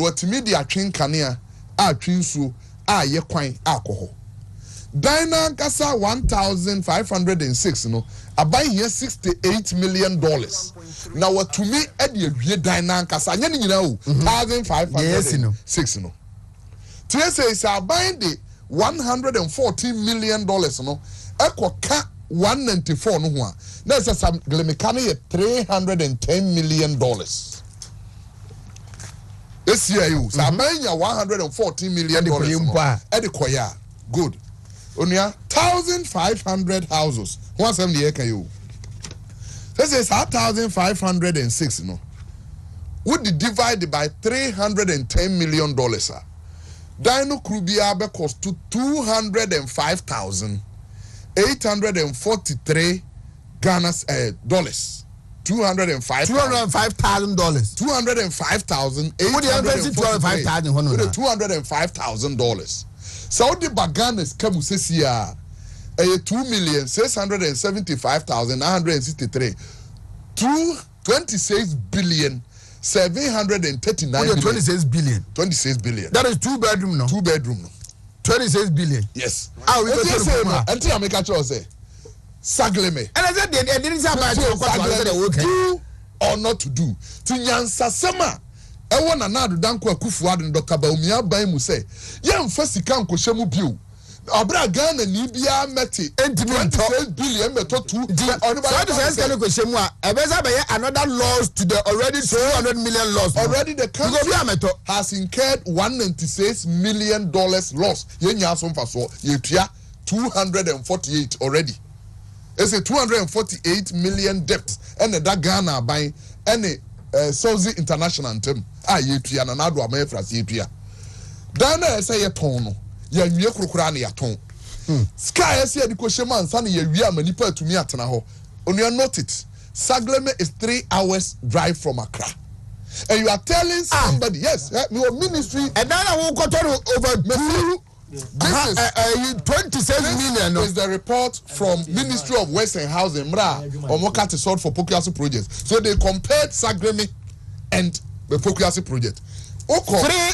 watimi di atwen kanea a twin so a ye kwan alcohol Dina kasa 1506 no aban here $68 million now what to me e de awie Dina kasa anya ni nyina o 1506 no TSA is aban de $114 million no ekoka 194 no ho a na say some glemekane ye $310 million this year you samanya $114 million no e de koya good onia 1500 houses one some the can you this is 1506 no would divide by $310 million Dino Krubia be cost to $205,843 Ghana's dollars. $205,000. $205,000. Saudi Baganas Kamusisia $2,675,963. 26 billion. 739 26 billion. 26 billion. That is 2 bedroom no. 2 bedroom no. 26 billion. Yes. Ah, we go to no. Until I make a choice say. Sagleme. And I said they didn't say about do or not to do. To nyansa sema. E wona na do danko Akufo-Addo and Dr. Baumia ban mu say. Ye mfa sika nkohye mu bio. Abra Ghana ni bia meti 26 billion meto 2 another loss to the already 200 million loss. Already the country has incurred $196 million loss. Yenya asomfa so yetua 248 already. It's a 248 million debt and that Ghana by any Saudi International term. Yetua na nado amefras yetua. Dana say ye tono. Ya nwie krokra na ya ton sky ese adi ko shema ansa na ya wi amanipa atumi atena ho onu ya note it Sagleme is 3 hours drive from Accra and you are telling somebody yes your ministry and then I will go over this is 27 million is the report from Ministry of Western Housing Mra Omokati sold for Pokuase projects so they compared Sagleme and the Pokuase project 3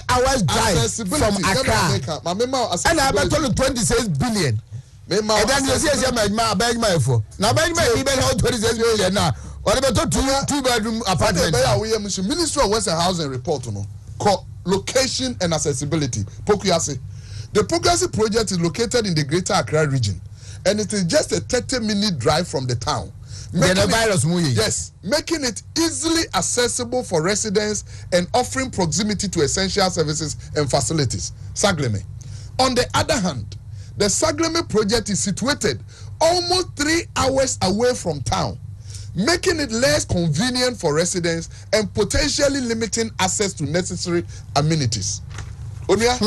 hours drive from Accra. And I bet you 26 billion. And then you say, I beg my for. Now, beg my even how 26 billion now. What about 2 bedroom apartment? Ministry of Western Housing report, called Location and Accessibility. Pokuase. The Pokuase project is located in the Greater Accra region, and it is just a 30-minute drive from the town. Making it easily accessible for residents and offering proximity to essential services and facilities. Sagleme. On the other hand, the Sagleme project is situated almost 3 hours away from town, making it less convenient for residents and potentially limiting access to necessary amenities. Onia,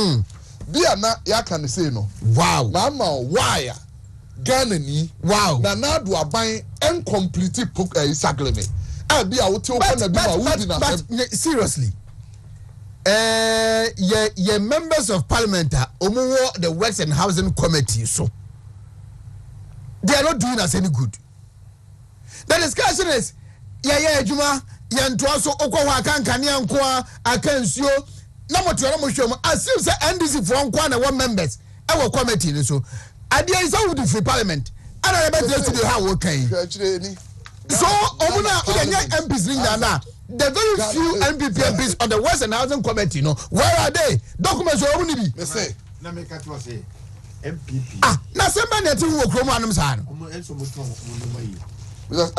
Biana ya can say no. Wow. Mama, why? Ghana ni wow na na do aban incomplete Sagleme abi a wote okona bi ma wudi na seriously ye members of parliament omo the Works and Housing Committee so they are not doing us any good. The discussion is adwuma ye nto so okwo aka nkane anko aka nsuo na moto na mo hwem asim say NDC for nko na one members e wo committee ni so idea is how the free parliament and I bet you to how okay so omuna MPs na the very few MPs on the West and Housing Committee where are they documents are only be say na make it was say MPP na semba na ti wo kromo anum sa no enso mo ton mo yi because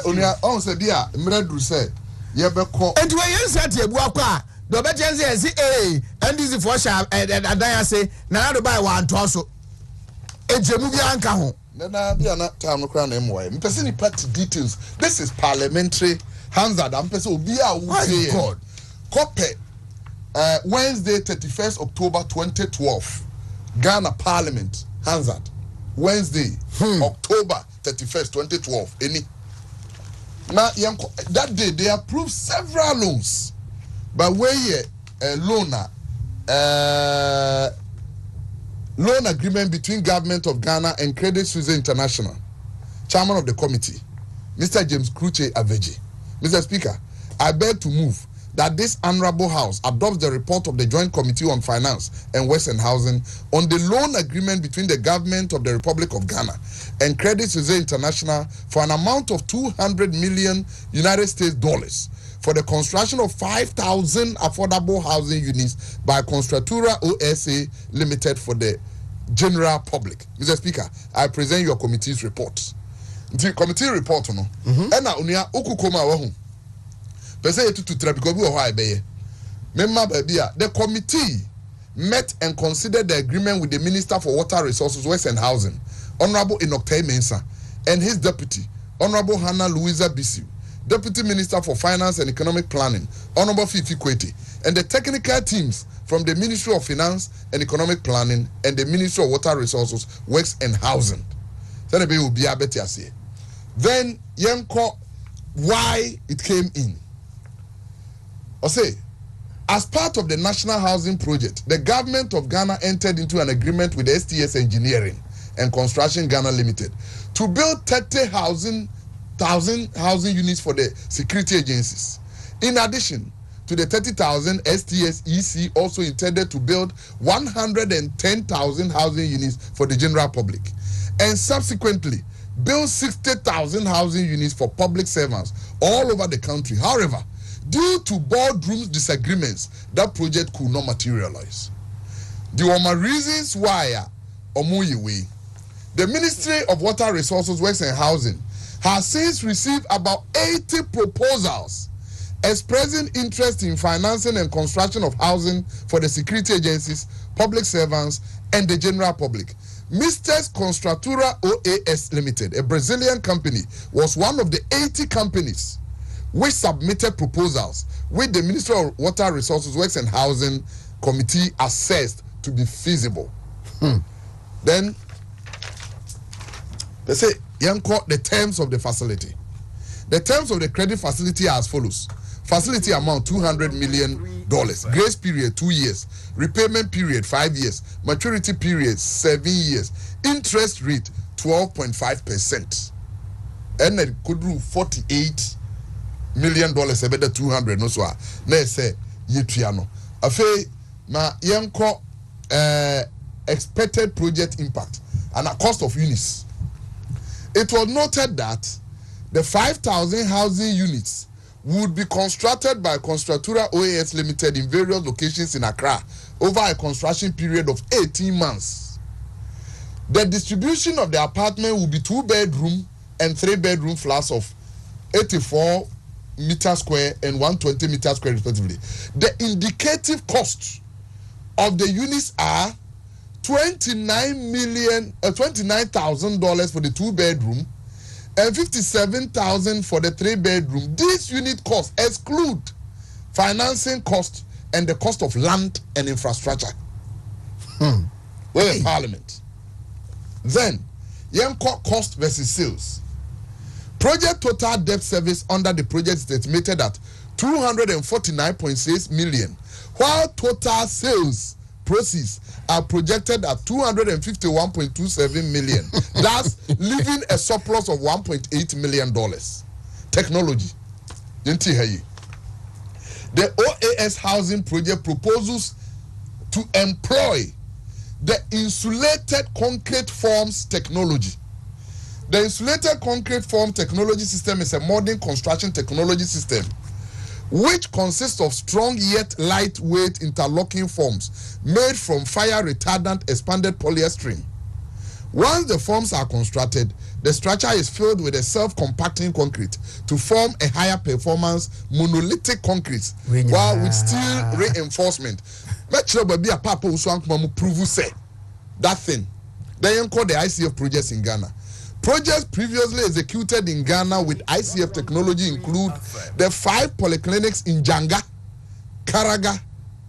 onia on say dia mredru say ye be ko enti we yen set ebu akwa do be chen say NDC for sha adan say na do buy one to so ejemu bi anka ho Nana be an time crown MY. Person party details. This is parliamentary Hansard. I'm person be a God. Copy Wednesday 31st October 2012. Ghana Parliament Hansard. Wednesday October 31st 2012. Any now that day they approved several loans by way loan agreement between government of Ghana and Credit Suisse International. Chairman of the committee, Mr. James Kruche Aveji. Mr. Speaker, I beg to move that this honorable house adopts the report of the Joint Committee on Finance and Western Housing on the loan agreement between the government of the Republic of Ghana and Credit Suisse International for an amount of $200 million United States dollars for the construction of 5,000 affordable housing units by Constructura OSA Limited for the general public. Mr. Speaker, I present your committee's report. The committee report, no. Ena unia ukukoma wahu. Pese yetu tutra because we were be. Member babia, the committee met and considered the agreement with the Minister for Water Resources, West and Housing, Honorable Inokte Mensah, and his deputy, Honorable Hannah Louisa Bisi, Deputy Minister for Finance and Economic Planning, Honorable Fifi Kweti, and the technical teams from the Ministry of Finance and Economic Planning and the Ministry of Water Resources, Works and Housing. Then yenko why it came in. I say, as part of the National Housing Project, the government of Ghana entered into an agreement with STS Engineering and Construction Ghana Limited to build 30,000 housing units for the security agencies. In addition to the 30,000, STS EC also intended to build 110,000 housing units for the general public, and subsequently build 60,000 housing units for public servants all over the country. However, due to boardroom disagreements, that project could not materialize. There were reasons why the Ministry of Water Resources, Works and Housing has since received about 80 proposals expressing interest in financing and construction of housing for the security agencies, public servants, and the general public. Mr. Constructura OAS Limited, a Brazilian company, was one of the 80 companies which submitted proposals with the Ministry of Water Resources, Works and Housing Committee assessed to be feasible. Then they say, the terms of the facility. The terms of the credit facility are as follows. Facility amount $200 million. Grace period 2 years. Repayment period 5 years. Maturity period 7 years. Interest rate 12.5%. And it could do $48 million. About 200 no so. Let's say yetuano. Afe ma yenko expected project impact and a cost of units. It was noted that the 5,000 housing units would be constructed by Constructura OAS Limited in various locations in Accra over a construction period of 18 months. The distribution of the apartment will be 2-bedroom and 3-bedroom flats of 84 meters square and 120 meters square respectively. The indicative cost of the units are $29,000 for the 2-bedroom and $57,000 for the 3-bedroom. This unit costs exclude financing cost and the cost of land and infrastructure. Well, Parliament. Then, cost versus sales. Project total debt service under the project is estimated at $249.6 million, while total sales proceeds are projected at $251.27 million, thus leaving a surplus of $1.8 million. Technology. The OAS housing project proposes to employ the insulated concrete forms technology. The insulated concrete form technology system is a modern construction technology system which consists of strong yet lightweight interlocking forms made from fire retardant expanded polyester. Once the forms are constructed, the structure is filled with a self-compacting concrete to form a higher performance monolithic concrete while with steel reinforcement. Make sure be a papa prove say that thing. Then call the ICF projects in Ghana. Projects previously executed in Ghana with ICF technology include the 5 polyclinics in Janga, Karaga,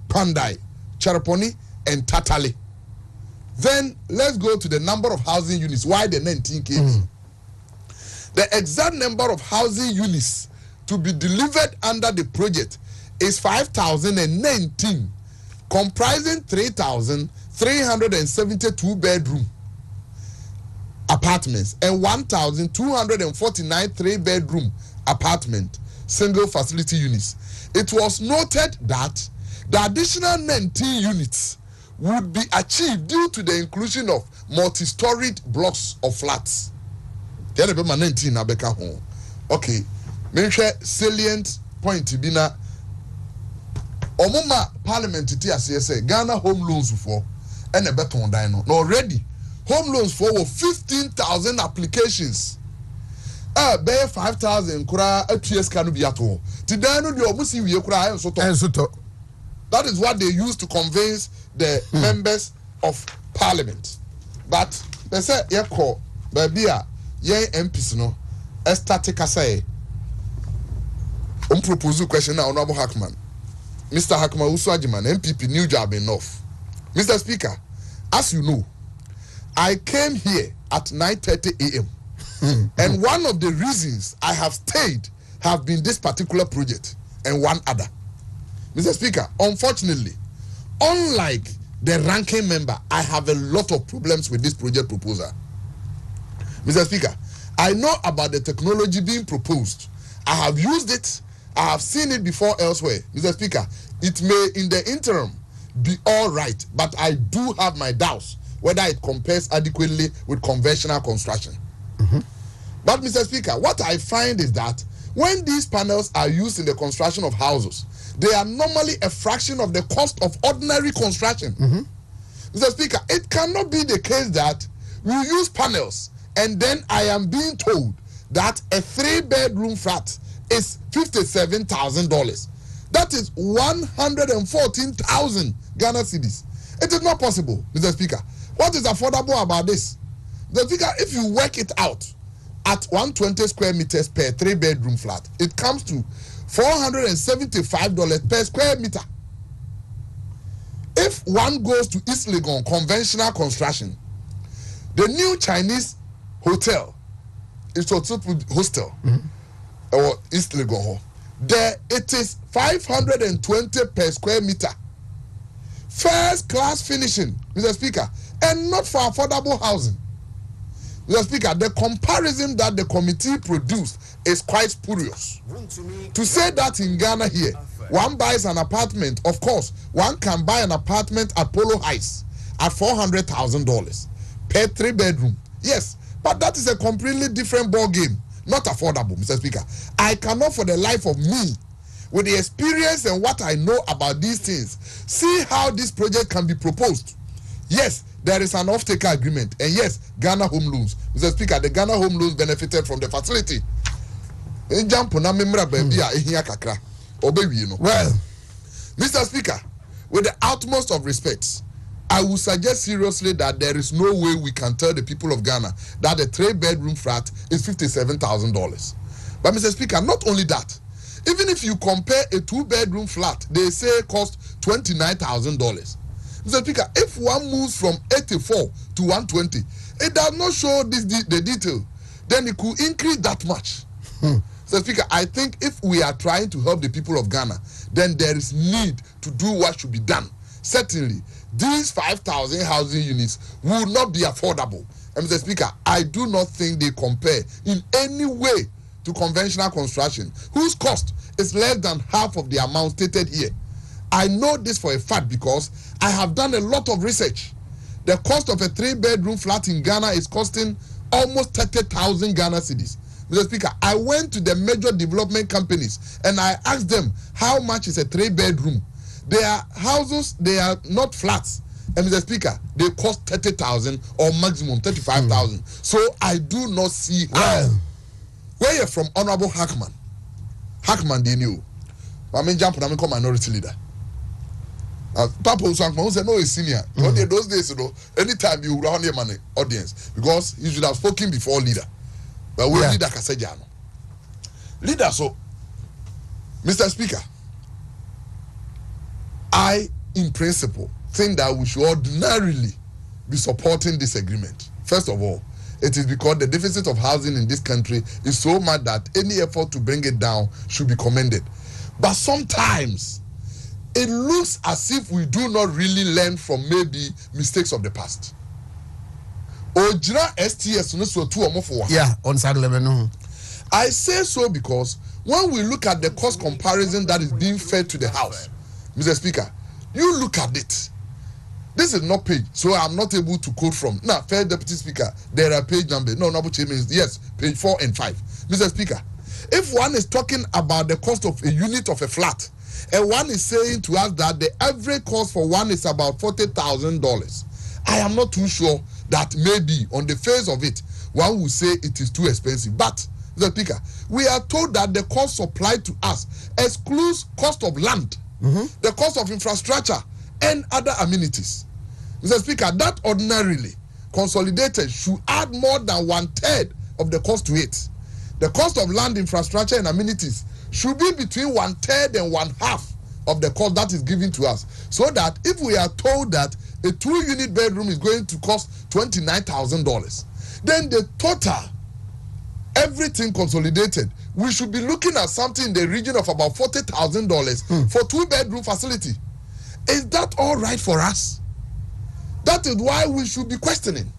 Pandai, Charaponi, and Tatali. Then let's go to the number of housing units. Why the 19 came in? The exact number of housing units to be delivered under the project is 5,019, comprising 3,372 bedroom apartments and 1,249 3-bedroom apartment single facility units. It was noted that the additional 19 units would be achieved due to the inclusion of multi-storied blocks of flats. Okay, mention salient point be na omuma parliament ti say Ghana home loans for and a beton dino. Already home loans for 15,000 applications. Bear 5,000 kura a PS can be at all. Tidano the omusi we kura and so. That is what they use to convince the members of parliament. But they say yeko babia ye MPs no static say propose question now Honorable Hackman. Mr. Hackman Uswajiman, MPP, new job enough. Mr. Speaker, as you know, I came here at 9:30 a.m. And one of the reasons I have stayed have been this particular project and one other. Mr. Speaker, unfortunately, unlike the ranking member, I have a lot of problems with this project proposal. Mr. Speaker, I know about the technology being proposed. I have used it. I have seen it before elsewhere. Mr. Speaker, it may in the interim be all right, but I do have my doubts whether it compares adequately with conventional construction. But Mr. Speaker, what I find is that when these panels are used in the construction of houses, they are normally a fraction of the cost of ordinary construction. Mr. Speaker, it cannot be the case that we use panels and then I am being told that a 3-bedroom flat is $57,000. That is 114,000 Ghana cedis. It is not possible, Mr. Speaker. What is affordable about this? Mr. Speaker, if you work it out at 120 square meters per 3-bedroom flat, it comes to $475 per square meter. If one goes to East Legon conventional construction, the new Chinese hotel, it's a hostel, or East Legon, there it is 520 per square meter. First class finishing, Mr. Speaker, and not for affordable housing. Mr. Speaker, the comparison that the committee produced is quite spurious. To say that in Ghana here, one buys an apartment, of course, one can buy an apartment at Polo Heights at $400,000 per 3-bedroom. Yes, but that is a completely different ball game. Not affordable, Mr. Speaker. I cannot for the life of me, with the experience and what I know about these things, see how this project can be proposed. Yes, there is an off-taker agreement, and yes, Ghana Home Loans. Mr. Speaker, the Ghana Home Loans benefited from the facility. Well, Mr. Speaker, with the utmost of respect, I would suggest seriously that there is no way we can tell the people of Ghana that a 3-bedroom flat is $57,000. But Mr. Speaker, not only that, even if you compare a 2-bedroom flat, they say cost $29,000. Mr. Speaker, if one moves from 84 to 120, it does not show the detail. Then it could increase that much. Mr. Speaker, I think if we are trying to help the people of Ghana, then there is need to do what should be done. Certainly, these 5,000 housing units will not be affordable. And Mr. Speaker, I do not think they compare in any way to conventional construction, whose cost is less than half of the amount stated here. I know this for a fact because I have done a lot of research. The cost of a 3-bedroom flat in Ghana is costing almost 30,000 Ghana cedis. Mr. Speaker, I went to the major development companies and I asked them how much is a 3-bedroom. They are houses, they are not flats. And Mr. Speaker, they cost 30,000 or maximum 35,000. So I do not see how. Where you're from, Honorable Hackman, they knew. I mean, jump on, I'm a minority leader. Papa Sankman said no is senior. Those days, anytime you run your money audience, because he should have spoken before leader. But we leader Kasejano. Leader, so Mr. Speaker, I in principle think that we should ordinarily be supporting this agreement. First of all, it is because the deficit of housing in this country is so much that any effort to bring it down should be commended. But sometimes it looks as if we do not really learn from maybe mistakes of the past. Ojira STS no so two or more for on side level. I say so because when we look at the cost comparison that is being fed to the house, Mr. Speaker, you look at it. This is not page, so I'm not able to quote from. Now, fair Deputy Speaker, there are page numbers. No, means yes, page 4 and 5. Mr. Speaker, if one is talking about the cost of a unit of a flat, and one is saying to us that the average cost for one is about $40,000, I am not too sure that maybe on the face of it, one will say it is too expensive. But, Mr. Speaker, we are told that the cost supplied to us excludes cost of land, the cost of infrastructure, and other amenities. Mr. Speaker, that ordinarily consolidated should add more than 1/3 of the cost to it. The cost of land, infrastructure, and amenities should be between 1/3 and 1/2 of the cost that is given to us. So that if we are told that a 2-unit bedroom is going to cost $29,000, then the total, everything consolidated, we should be looking at something in the region of about $40,000 for 2-bedroom facility. Is that all right for us? That is why we should be questioning.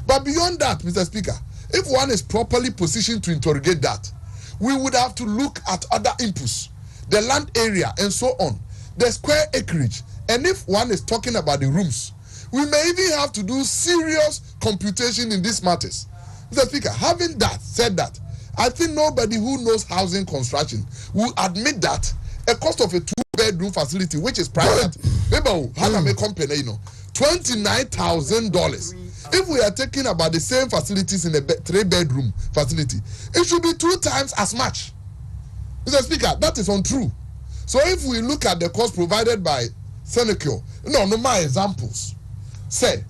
But beyond that, Mr. Speaker, if one is properly positioned to interrogate that, we would have to look at other inputs, the land area and so on, the square acreage, and if one is talking about the rooms, we may even have to do serious computation in these matters. Mr. Speaker, having said that, I think nobody who knows housing construction will admit that a cost of a 2-bedroom facility, which is private, $29,000. If we are talking about the same facilities in a 3-bedroom facility, it should be 2 times as much. Mr. Speaker, that is untrue. So if we look at the cost provided by Senecure, my examples, say,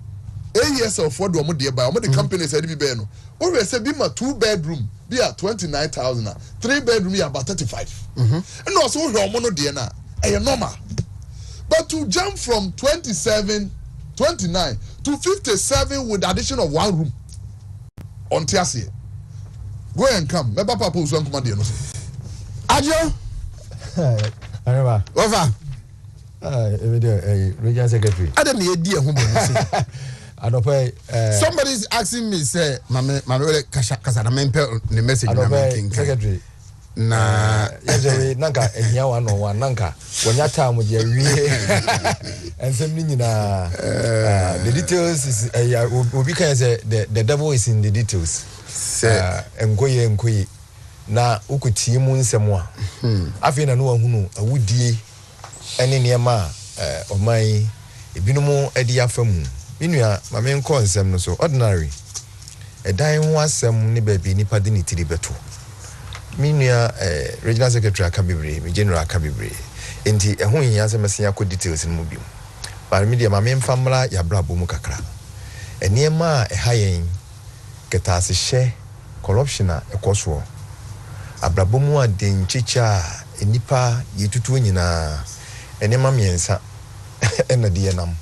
AESL for the company said, or we say, be my 2-bedroom, be at 29,000, 3-bedroom, be about 35. And also, DNA, normal. But to jump from 29 to 57 with the addition of 1 room on Tiasie, go and come. Remember, Papa was one command. Ajo, over. Regional Secretary. I don't need idea who somebody is asking me, say, Mama, Kasana Mempe, the message. Secretary. Na nanka ehia wa no wa nanka wonya time je wie ensem ni nyina the details is obi kan say the devil is in the details enkoye na ukuti mu nsem a afi na no ahunu awudie ene niema oman ebinumu edi afamu minua mame nko nsem no so ordinary edan ho asem ne ba bi nipa de ni tiri beto Minia regional secretary akabibre, mi general akabibre. Enti ehun yin asem asia ko details no bi. Ba media ma me mfamra ya brabo mu kakra. Eniema ehayen ketase hye corruption a ekoso. Abrabo mu aden chicha enipa yetutu nyina enema miensa ena de nam.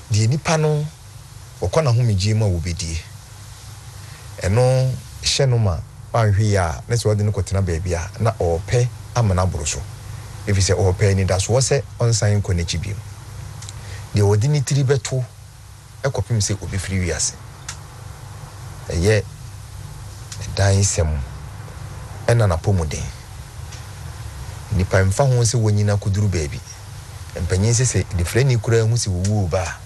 Die nipa no okona ho megye ma wo bedie. Eno hye no ma Panhia, let's what the Nukotana baby, na or pay amana broso. If you say or pay, that's what on sign connectibim. The ordinary beto, a copy say will be 3 years. A year, a dying sem, and an apomode. Nipa mfa ho se wonyina kuduru baby. And Penyense say the friend you could woo ba,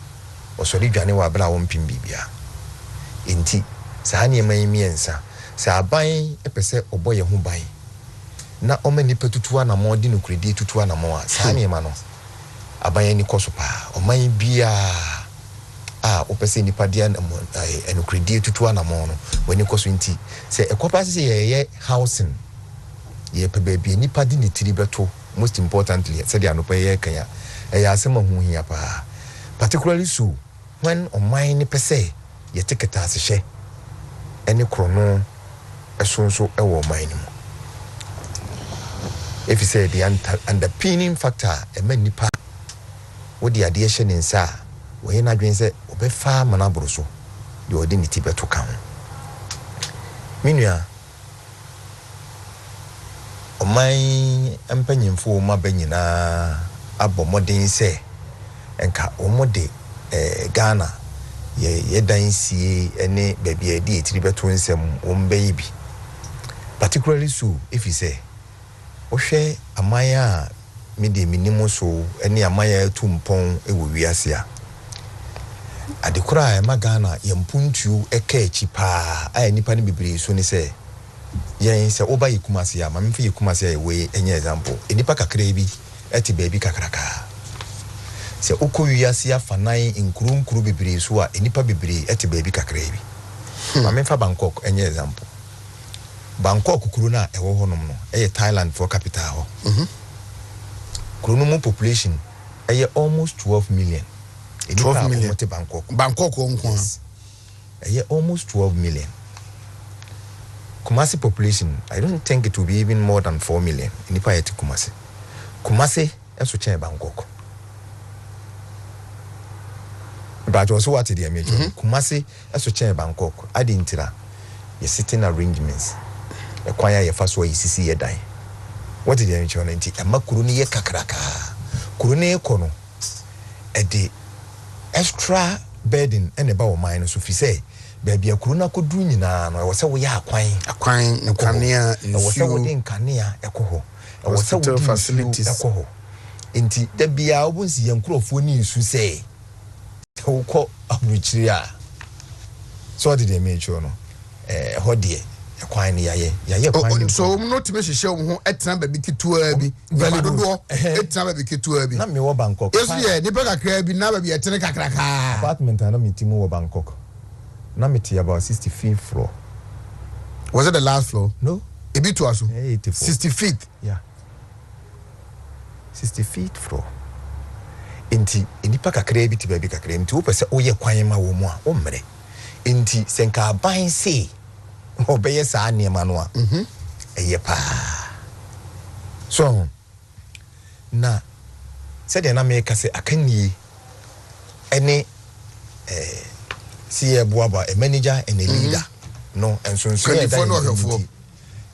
or sorry, Johnny wa bra won pin bibia. Inti, Sahani may miensa. Sa aban epese oboye ho ban na omani petutua na mo di no kredi tutua na mo a sa ne ma no aban ni koso pa oman bia opese nipa dia na mo eno kredi tutua na mo no wani koso nti se ekopa se ye housing ye pe baby nipa di ni tiri beto most importantly se dia no pa ye kan ya asema hu hia pa particularly so when ɔman ne pɛsɛ yɛte kɛtaase hyɛ ɛne krono ɛsonso ɛwɔ ɔman ne mu if you say the underpinning factor ɛma nipa wodi adeɛ hyɛ ne nsa a wɔyɛ n'adwene sɛ ɔbɛfa manaboro so deɛ ɔde ne ti bɛto ka ho menua ɔman mpanyimfo ma ba nyinaa abɔ mmɔden sɛ enka ɔmode Ghana ye dan sie ene baabi adi etiri beto nsɛm ɔmbɛyi bi particularly so if you say ohwɛ amaya mede minimo so ene amaya tumpɔn ɛwɔ wiase a adekora ma Ghana yempuntuo ɛka achi paa a nipa ne bebree so ne sɛ yɛn sɛ oba yikumase a mamfe yikumase a we enye example enipa kakra bi ɛte baabi kakraka se okowiase afanan nkuru bebree so a enipa bebree ete baabi kakra bi mamemfa Bangkok enye example Bangkok kuru na ewo honom no eye Thailand for capital ho kuru no population eye almost 12 million 12 million te Bangkok onko eye almost 12 million Kumasi population I don't think it will be even more than 4 million enipa yete Kumasi eso chen Bangkok but also what the image Kumasi eso chen Bangkok adintira ye sitting arrangements e kwanya ye fa so yisisi ye dan what the image on enti e makuru ni ye kakraka kuru ni ekono e de extra burden ene ba wo man so fi say baabi akuru na kodu nyina no e wo se wo ya akwan nkanea e wo se wo de nkanea ekoho e wo se wo de facilities ekoho enti da bia obunsi ye nkurofo ni isu say ko abuchiri a so did they make sure no hodie kwan ni yaye kwan so not me hihye wo ho etena ba bi ketua bi valido etena ba bi ketua bi na me wo Bangkok yesu ye ni ba kakra bi na ba bi etene kakraka apartment na me timu wo Bangkok na me ti about 65th floor. Was it the last floor? No, a bit to us 60 feet. Yeah, 60th floor. Inti enipa kakra bi ti ba bi kakra nti wo pese oye kwan ma wo mu a wo mmere inti senka ban se obeye saa niema no a eye pa so na said na me ka se akanie ene see boaba a manager and a leader no enso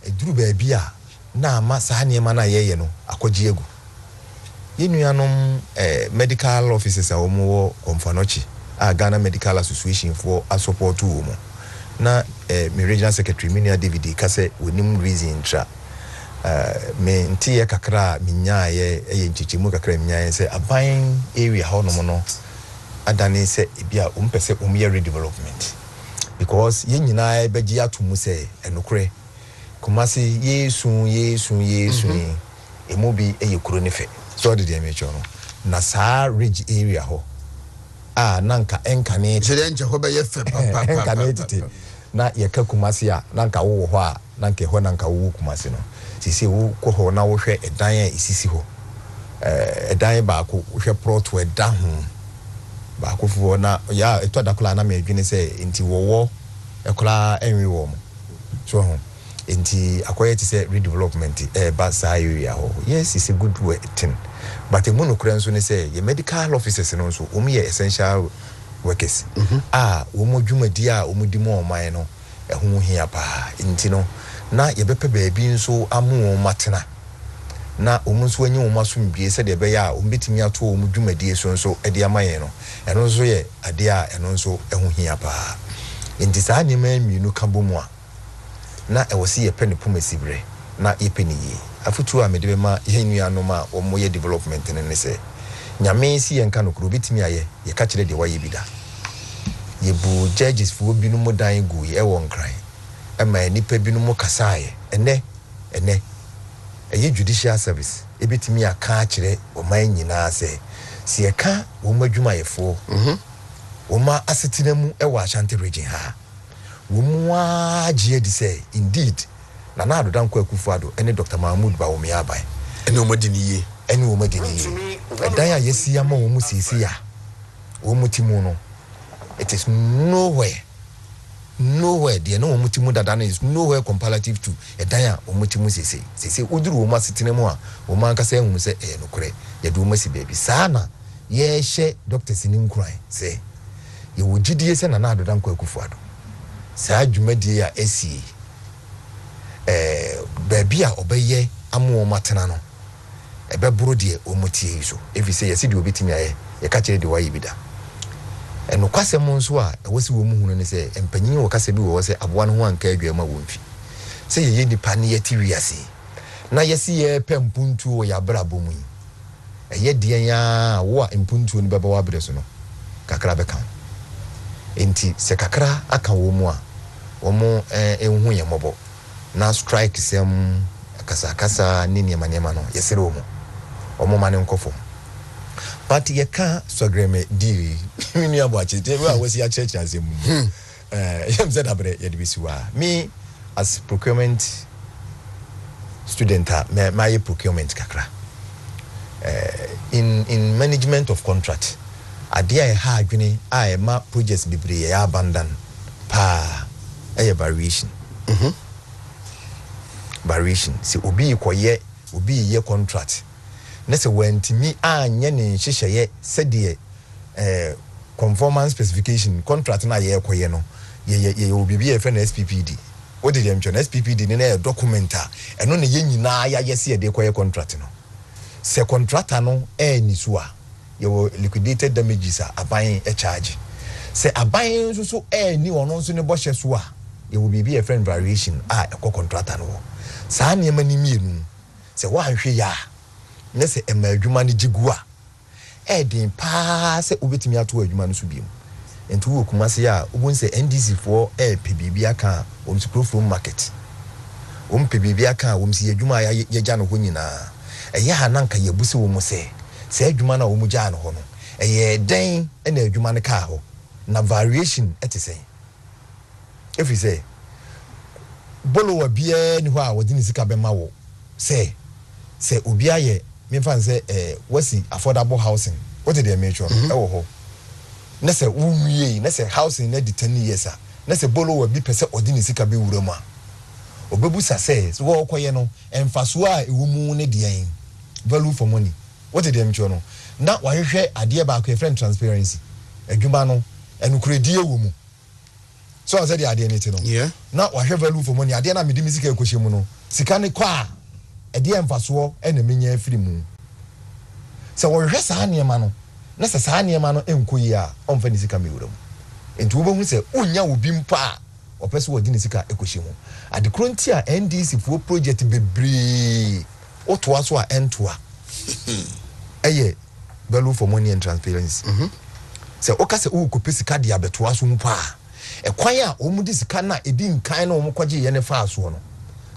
e duru ba bia na ma saa niema na ye no akogye egu yenuanom medical officers a omo Komfanochi a Ghana Medical Association for a support to omo na me regional secretary Minia David kase wonim reason tra me ntie kakra minyaye nchichimu kakra minyaye se aban area ha no no adane se bia umpese umye redevelopment because yenyina beji atumu se enokre Kumasi yesu emobi eyekuro ne fe so did they make no na saa ridge area ho nanka enkane jere nje ho be ye fe papa enkane tete na yeka Kumasi a nanka wo ho a nanka ho nanka wo Kumasi no sisi wo ko ho na wo hwe edan a isisi ho edan ba ko hwe plot we da ho ba ko fu na ya eto dakola na me adwene se nti wo ekola enwe wo mo so ho nti akoye ti say redevelopment ba sa area ho yes it's a good way thing but e monokura nso ne say ye medical officers no nso ye essential workers wo mo dwumadi a wo mo di mo oman no ho hia pa nti no na ye bepe baabi nso amu matena na wo nso anyi wo masombie se de be ya wo betimi ato wo dwumadi so nso e de amaye no eno nso ye ade a eno nso ho hia pa nti saa ne ma mienu ka bomu a na e wosi ye pene pomesibre na ye pene yi afutu a mede be ma ye nuanom a wo moye development ne se nyame si ye nka no kuro betimi aye ye ka kire de waye bida ye bu judges fu obi no mo dan gu ye won kran e ma nipa bi no mo kasaye ene ye judicial service e betimi aka kire o man nyina se si ye ka wo madwuma ye fo wo ma asetinamu e wa Ashanti region ha wumwa jie di say indeed na ado dan kwa Kufuado ene Dr. Mahmoud Bawumia aban ene omodi ni ye ɛne wɔn adi ne ɛdan a yɛsi ama wɔn mu siesie a wɔn mu ti mu no it is nowhere deɛ na wɔn mu ti mu dada no is nowhere comparative to ɛdan a wɔn mu ti mu siesie woduru wɔn asetena mu a wɔn ankasa ehunu sɛ ɛyɛ nokorɛ yɛde wɔn asi baabi saa na yɛhyɛ doctors ne nkuran sɛ yɛwɔ gyidie sɛ nana adoda nkɔ akufuado saa dwumadie a ɛsie baabi a ɔbɛyɛ amu wɔn atena no ɛbɛboro deɛ wɔn tie yi so efi sɛ yɛsi deɛ obetumi ayɛ yɛka kyerɛ deɛ wayɛ bi da ɛnokwasɛm nso a ɛwɔ si wɔn mu hunu ne sɛ mpanyin wɔ kasa bi wɔ sɛ aboa no ho anka adwa ma wɔn fi sɛ yɛyɛ nipa ne yɛte wiase na yɛsi yɛ pɛ mpuntuo wɔ yɛabrabɔ mu yi ɛyɛ deɛ yaa wo a mpuntuo no bɛbɛ wɔ abrɛ so no kakra bɛka enti sɛ kakra aka wɔn mu a wɔn ɛnhu yɛ mmɔbɔ na strike sɛm kasa ne nneɛma no yɛsere wɔn ma ne nkɔfo but yɛka sɔgrɛmɛ dii minu abo akyete wa wɔsi akyerɛkyerɛ asɛm mu yɛm sɛ dabrɛ yɛde bi si wa me as procurement student my procurement kakra in management of contract adeɛ a ɛha adwene a ɛma projects bebree yɛ abandon pa ɛyɛ variation sɛ obi yɛ contract na sɛ wantimi anyɛ ne nhyehyɛeɛ sɛdeɛ conformance specification contract na yɛ kɔyɛ no yɛ obibi yɛ fɛ na SPPD what did them na SPPD ne na document a ɛno na yɛ nyinaa yɛ se yɛ de kɔyɛ contract no sɛ contractor no ni so a yɛ liquidated damages a aban charge sɛ aban nso so ni ɔno nso ne bɔhyɛ so a yɛ obibi yɛ friend variation a ɛkɔ contractor no saa nneɛma ni mienu sɛ wɔanhwɛ ya na sɛ ɛma adwuma no gyigu a ɛden paa sɛ wobɛtumi ato adwuma no so biom enti wo kuma se a wobon sɛ NDC foɔ ɛpɛ biribi aka wɔn sukrofo market wɔn pɛ biribi aka wɔn si adwuma a yɛgya no hɔ nyinaa ɛyɛ ha nanka yɛbusi wɔn sɛ adwuma no a wɔn gya no hɔ no ɛyɛ den ɛna adwuma no kaa hɔ na variation ɛte sɛ ɛfiri sɛ bolo wa biara ni hɔ a wɔde ne sika bɛma wɔ sɛ obi ayɛ memfa sɛ wasi affordable housing what did they make sure ɛwɔ hɔ na sɛ wunwie na sɛ housing na di 10 years a na sɛ bolo wa bi pɛ sɛ ɔde ne sika bɛwura mu a obebusa sɛ so wɔ kɔyɛ no ɛmfaso a ɛwɔ mu ne deɛn value for money what did they make sure no na wahwehwɛ adeɛ baako friend transparency adwuma no ɛnukuredie wɔ mu so I said the idea ne ti no na wahwɛ value for money adeɛ na mede me sika ɛkɔhyɛ mu no sika ne kɔ a ɛdeɛ mfasoɔ ɛna menya afiri mu sɛ wɔhwɛ saa nneɛma no na sɛ saa nneɛma no ɛnkɔ yi a ɔmfa ne sika mewura mu enti wobɛhu sɛ wonya obi mpa a ɔpɛ sɛ wɔde ne sika ɛkɔhyɛ mu adekoro nti a NDC foɔ project bebree wotoa so a ɛntoa ɛyɛ value for money and transparency sɛ woka sɛ wokɔpɛ sika de abɛtoa so mu paa ɛkwan a wɔn de sika na ɛdi nkan na wɔn kɔgye yɛ ne fa asoɔ no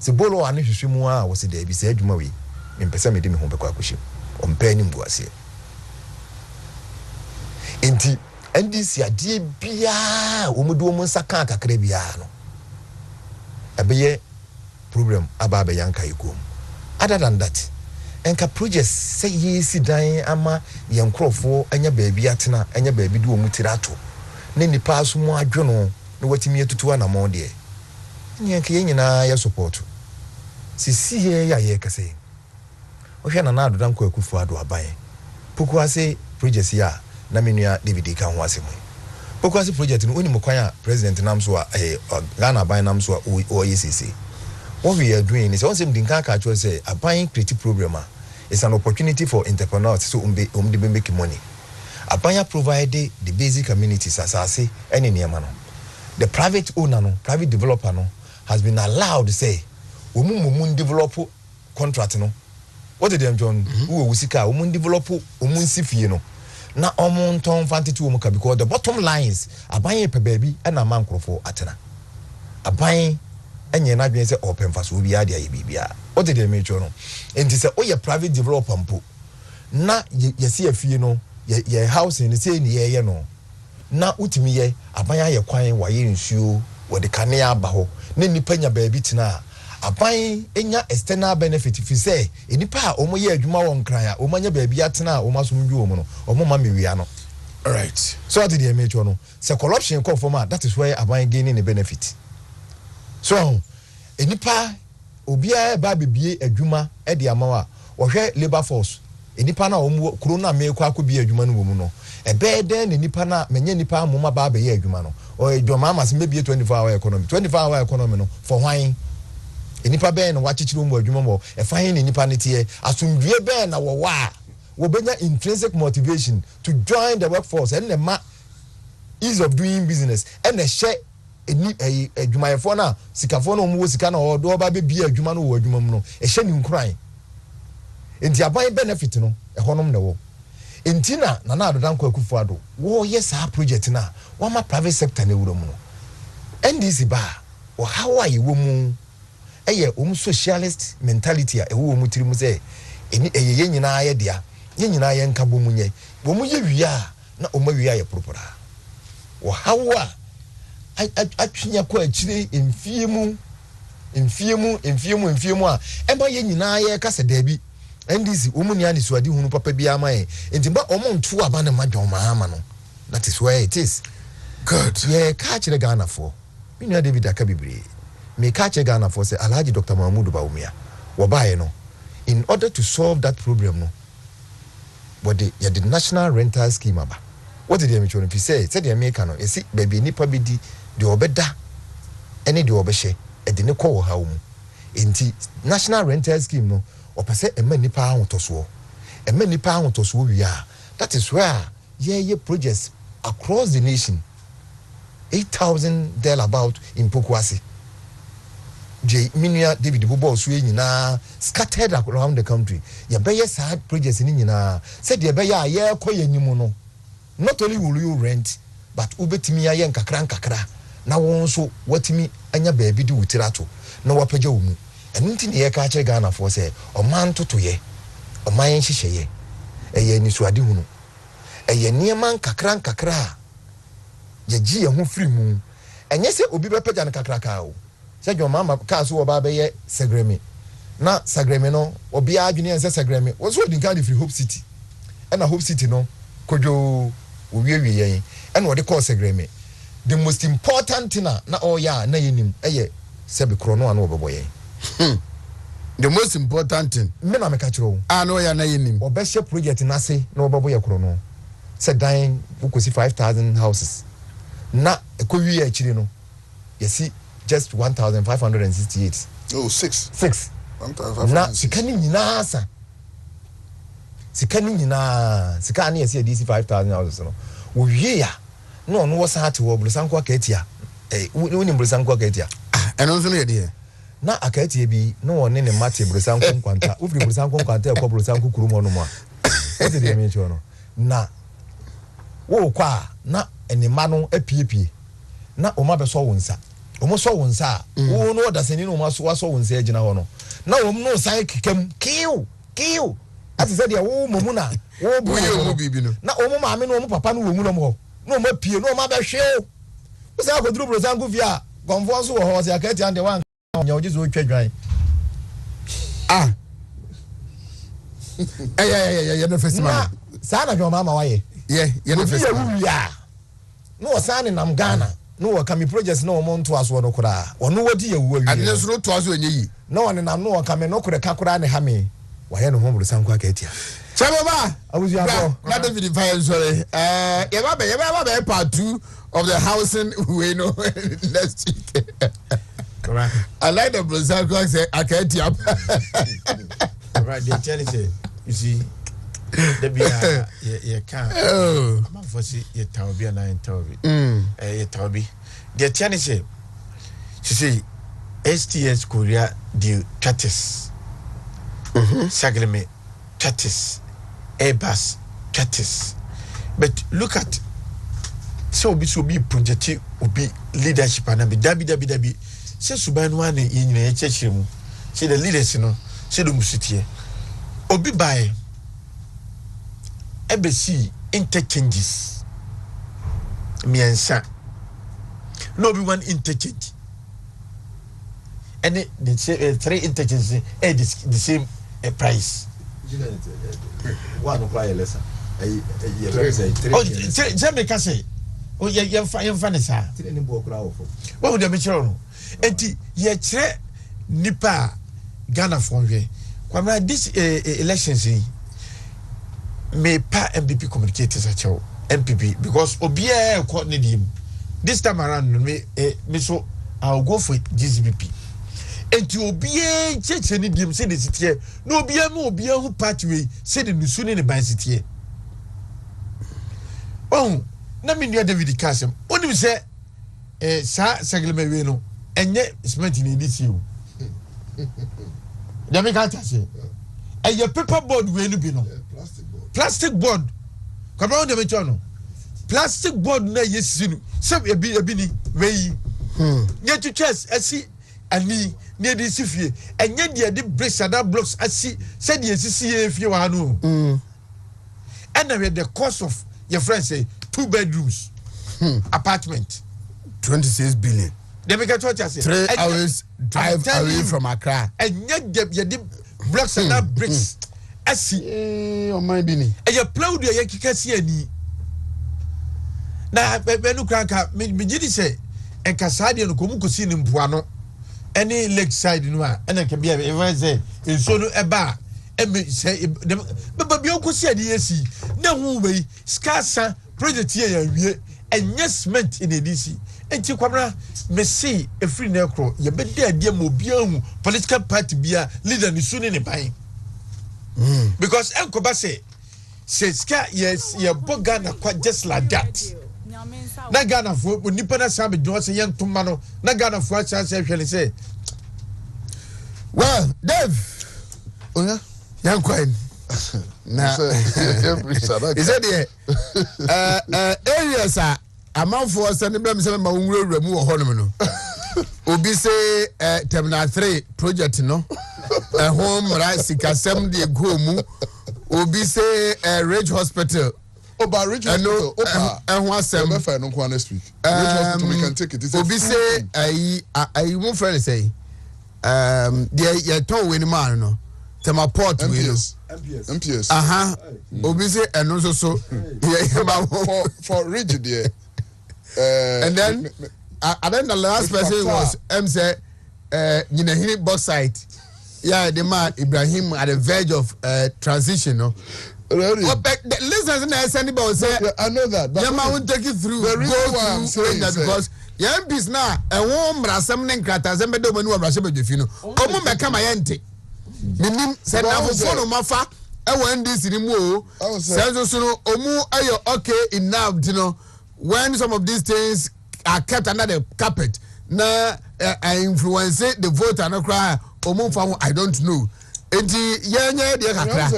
sɛ bolo ane hwehwɛ mu a wɔsɛ da bi sɛ adwuma wei mempɛ mede me ho bɛkɔ akɔhyɛ ɔmpɛ ne mbuaseɛ enti NDC adeɛ biaa wɔn de wɔn nsa ka kakra biaa no ɛbɛyɛ problem aba abɛyɛ nka yɛ kom other than that enka projects sɛ yɛsi dan ama yɛn nkurɔfoɔ anya baabi atena anya baabi de wɔn tiri ato ne nipa aso mu adwono na watimi atutu anamɔ deɛ nyanka yɛn nyinaa yɛ support sisi yɛ yɛ kɛse ohwɛ na na adoda nkɔ akufu ado aban poku ase project ya na menua David ka ho asɛm poku ase project no onim kwan a president nam so a Ghana aban nam so a oyɛ sisi what we are doing is also dinka ka cho say aban creative program is an opportunity for entrepreneurs so de make money abanya provide the basic amenities asase any niema no the private owner no private developer no has been allowed to say omun develop contract no what did them John who usika omun develop omun sifie no na omun ton fantitu omuka because the bottom lines abanya pe baby and a man crofo atena abanya enye na dwen say open faso obi ade aye bibia what did they make sure no enti say o ye private developer mpo na yesi afie no ye housing ni say ni ye no na utimi ye abanya ye kwan wa ye nsuo wo de kanea aba ho na nipa nya baabi tena aban enya external benefit fi say enipa a omo ye adwuma won kran a omo nya ba bia tena a omo asomdwe omo no omo ma mewia no. All right. So what did you make no? So corruption come from that is where aban gaining the benefit. So enipa obia ba bibie adwuma e de amawa wo hwe labor force enipa na omo kuro na me kwa ko bi adwuma no wo mu no e be den enipa na menye enipa amoma ba be ye adwuma no o adwuma amas me bi 24-hour economy 24-hour economy no for hwan enipa be na wachichiro mu adwuma mo e fahin enipa ne tie asomdue be na wo wa wo benya intrinsic motivation to join the workforce and the ease of doing business and the share eni adwumayefo na sikafo na omo sika na odo ba be bi adwuma no wo adwuma mu no e hye ni nkran enti aban benefit no e honom na wo enti na adodan kwa kufu ado wo yes a project na wo ma private sector na wuro mu no ndc ba wo how are wo mu eye socialist mentality a wo mu tiri mu say eni eye nyina ye dia ye nyina ye nka bo mu nye bo mu ye wia na o ma wia ye propora wo how atwenya kwa akire emfiemu a ema ye nyina ye kasa dabi ndc omu ni ani suade hunu papa bia amaye entimba omo ntu aba na madwon maama no that is where it is good yeah ka kire Ghana for minu David Akabibre me ka kire Ghana for say Alhaji Dr. Mahmoud Bawumia wo baaye no in order to solve that problem no but the national rental scheme aba what did you mean say the American no esi baby nipa bi di de obeda ene de obehye e de ne kɔ wo ha wo mu enti national rental scheme no opese ema nipa ahotoso wi a that is where ye projects across the nation 8,000 there about in Pokuase J Minia David Bobo so nyina scattered around the country ye be ye sad projects ni nyina said ye be ya ye koye nimu no not only will you rent but ubetimi ya nkakra na won so watimi anya baabi di wutirato na wapaja wo mu enti ne ye ka kire Ghana for say o man toto ye o man hyehyeye eye ni suade hunu eye niema nkakra ye gi ye ho firi mu enye se obi bepaja ne kakra ka o se dwo mama ka so wo ba be ye Sagremi na Sagremi no obi adwene en se Sagremi wo so di kan di free Hope City na Hope City no kodwo owie yen en wo de call Sagremi the most important thing na oya na yenim eye se be krono anu obeboye the most important thing me na me ka kiro no ya na yenim obehye project na se na obeboye krono se dan ukosi 5,000 houses na ekowie akire no yesi just 1,568 oh 6 na sikani nyina sa sikani yesi DC 5,000 houses no wo wie ya no was hard to Brusanko Katia. Winning Brusanko Katia. And also the idea. Na Akatia be no one in a Mati Brusanko Quanta, Ufri Brusanko Quanta, Brusanko Kurumonoma. What did they mention? Na wo kwa na enimano APP. Na Omabe so wonsa. Almost so wonsa. Oh no, that's any no maso wonsa agina hono. Na no sai kikem kill. As I said, oh Mumuna, oh boy, na omo mame no papa no wo mu no no ma pie no ma be hwe o se akoduru Brusanko via gonfo so wo ho se akati ande wan nya ojizo otwadwan no festival sa na dwo mama waye ye no festival no sa ne nam Ghana no wo kami projects no mo nto aso no kura wono wodi ye wo ade ne so no to aso enye yi no one nam no kami no kura ka kura ne ha me waye no ho Brusanko akati Chababa, Abuziabo. Not David Fire, sorry. Yaba part 2 of the housing we know next week. Correct. I like the Brusanko say I can't yap. Right, they tell you see, the beer you can't. Oh, I'm for see your Taubi and I in Taubi. Your Taubi. They tell you see, STS Korea the chatters. Sagreme chatters. Airbus chatters. But look at so be project will be leadership and be dabi say suban one in a church room. See the leaders, see the musity. Obi by ABC interchanges. Me and son. No be one interchange. and the 3 interchanges the same price. One apply lesser. Oh, Jamie Cassie. Oh, you're fine, sir. What would you make sure? And yet, Nipa Ghana from here. When this elections may pa MPP communicators at your MPP because Obia coordinate him. This time around, me so I'll go for GCPP. And to Obia church any dim say the city. No Obia mo Obia who pathway said the soon in the by city. Oh, na me nua David Kasem. Onim say sa segleme we no enye cement in this you. David Kasem. And your paperboard we no be no. Plastic board. Come on, the no. Plastic board na yesinu. Some ebi ni we. Nye to chest asi ani near the sifie. And yet the bricks and that blocks asi said yes if you are no. And the cost of your friend say 2 bedrooms apartment 26 billion. They make a choice. 3 hours drive away from Accra. And yet the blocks and that bricks. I see. Oh my bini. And you plow the yakika see any. Now, Benu Cranka, me did say, and Casadi and Kumukusin in Puano, any lakeside in one, and I can be a say, in Sono Eba, and me say, but Bioko said, yes, no way, scarce project here, and yes, meant in a DC. And Chiquamra may see a free necro, you bet there, dear Mobium, political party be a leader in soon in a buying. Because Uncle Basse says, yes, your Bogana quite just like that. Na Ghana for Nipana Sabi was a young Tumano, na Ghana for us, I say. Well, Dave, young queen. Now, is that the areas are amount for sending them some remove Honomino. Obi say Terminal 3 project, no? A home right, Sikasem de Gomu. Obi say Ridge Hospital. Oba Ridge Hospital. And what's them? No next week. Ridge Hospital, we can take it. Obi say I won't friend say the tow winning man no. Tema port MPS. Obi say and also so for Ridge there. And then the last person was say you know he bauxite. Yeah, the man Ibrahim at the verge of transition, no. Really? The listeners in anybody say I know that. But man will take you through. The reason why I'm saying that because young peace now and one brasam nen krata zembe do manu abrashe bedefino. Omo meka mayente. Minim say na fo mafa e wan this ni mu o. Say so no omu ayo okay enough, you know. When some of these things are kept under the carpet, na influence the vote and cry omu I don't know. Enti yenye de kakra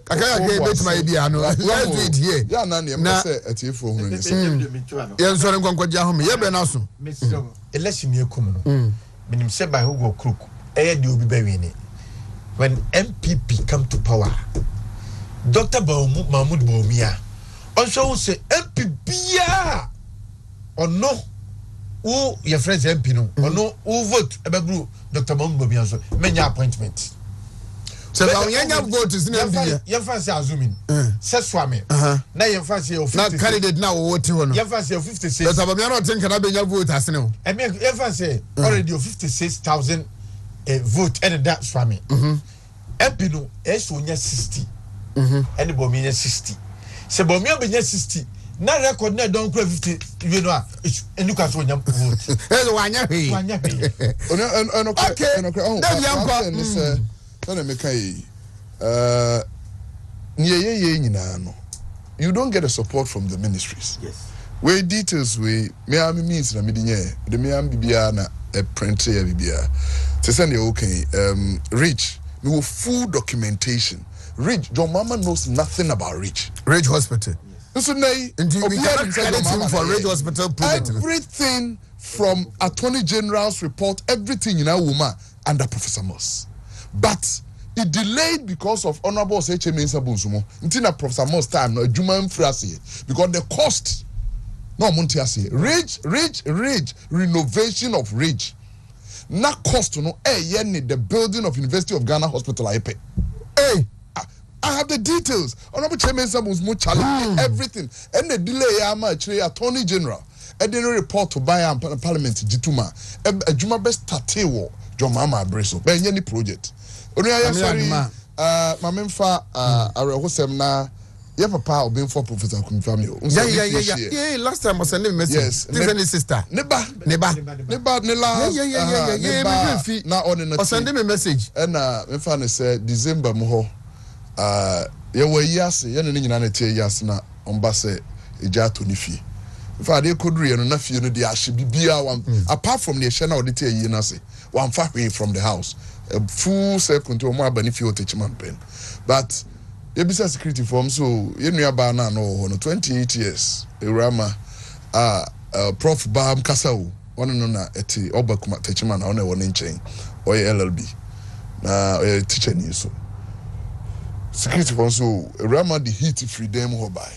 kakra ke bet my idea no let's do it here ya na ne me say atiefo hu ne say yen so ne kwankwaja ho me ye be na so election ye kum no minim say by who go crook eh de obi ba wi when MPP come to power Dr. Mahmoud Bawumia also say MPP ya ono who your friends MP no ono who vote ebegru Dr. Mahmoud Bawumia so menya appointment. So when you vote is na be you fancy assuming say swame na you fancy of 50 na candidate now vote one you fancy of 56 but abamia not think na be you vote as no I mean you fancy already of 56,000 vote and that swame MP no so nya 60 and Bawumia 60 say Bawumia be nya 60 na record na don kura 50 you know and you can so nya vote eh wanya he okay no me kai ye nyina no you don't get a support from the ministries. Yes, we details we me means na me dinye de me am bibia na e print ya bibia te say na okay Rich we will full documentation. Rich John Mama knows nothing about Ridge Hospital. So nay we cannot credit him for Ridge Hospital project. Everything from Attorney General's report, everything in our woman under Professor Moss. But it delayed because of Honorable HM Sabunsumo. Until Professor Moss time, no Juman Frasi, because the cost no Montiasi. Ridge, renovation of Ridge. na cost no ye ni the building of University of Ghana Hospital ayepe. Hey, I have the details. Honorable Chairman Samu's more challenge everything. And the delay I'm actually Attorney General. And then report to buy Parliament Jituma. A Juma best tatewo John Mama Breso. Ben any project. Only I sorry. My memfa Arehosem yeah, papa or being for Professor Kumfamio. Yeah. Last time I sent him a message. Yes, this sister. Neba. Yeah. Now on in the send him a message. And my father said December moho. Yeah, we yes, yeah, no nyina tie yes na omba se eja to ni fie. If I dey kodru no na fie no dey ahye bibia one apart from the share na odi tie yi na se one far away from the house. A full circle to mo abani fie otechiman pen. But ebisa security form so ye nua ba na no 28 years Erama prof Bam Kasao one no na eti obakuma techiman na one won nchen oy LLB na teacher ni so security form so Erama the heat free them ho by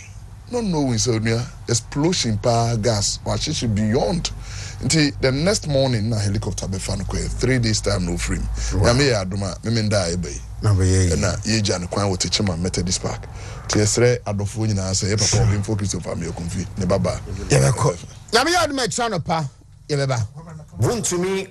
not knowing so near explosion power gas or she beyond until the next morning na helicopter be fan 3 days time no free na me adoma me die be na be na ye jan kwan wo techema Methodist Park tiesre adofo nyina say e papa obi focus of am confi ne baba ye be ko na me adoma extra no pa ye be ba Wontumi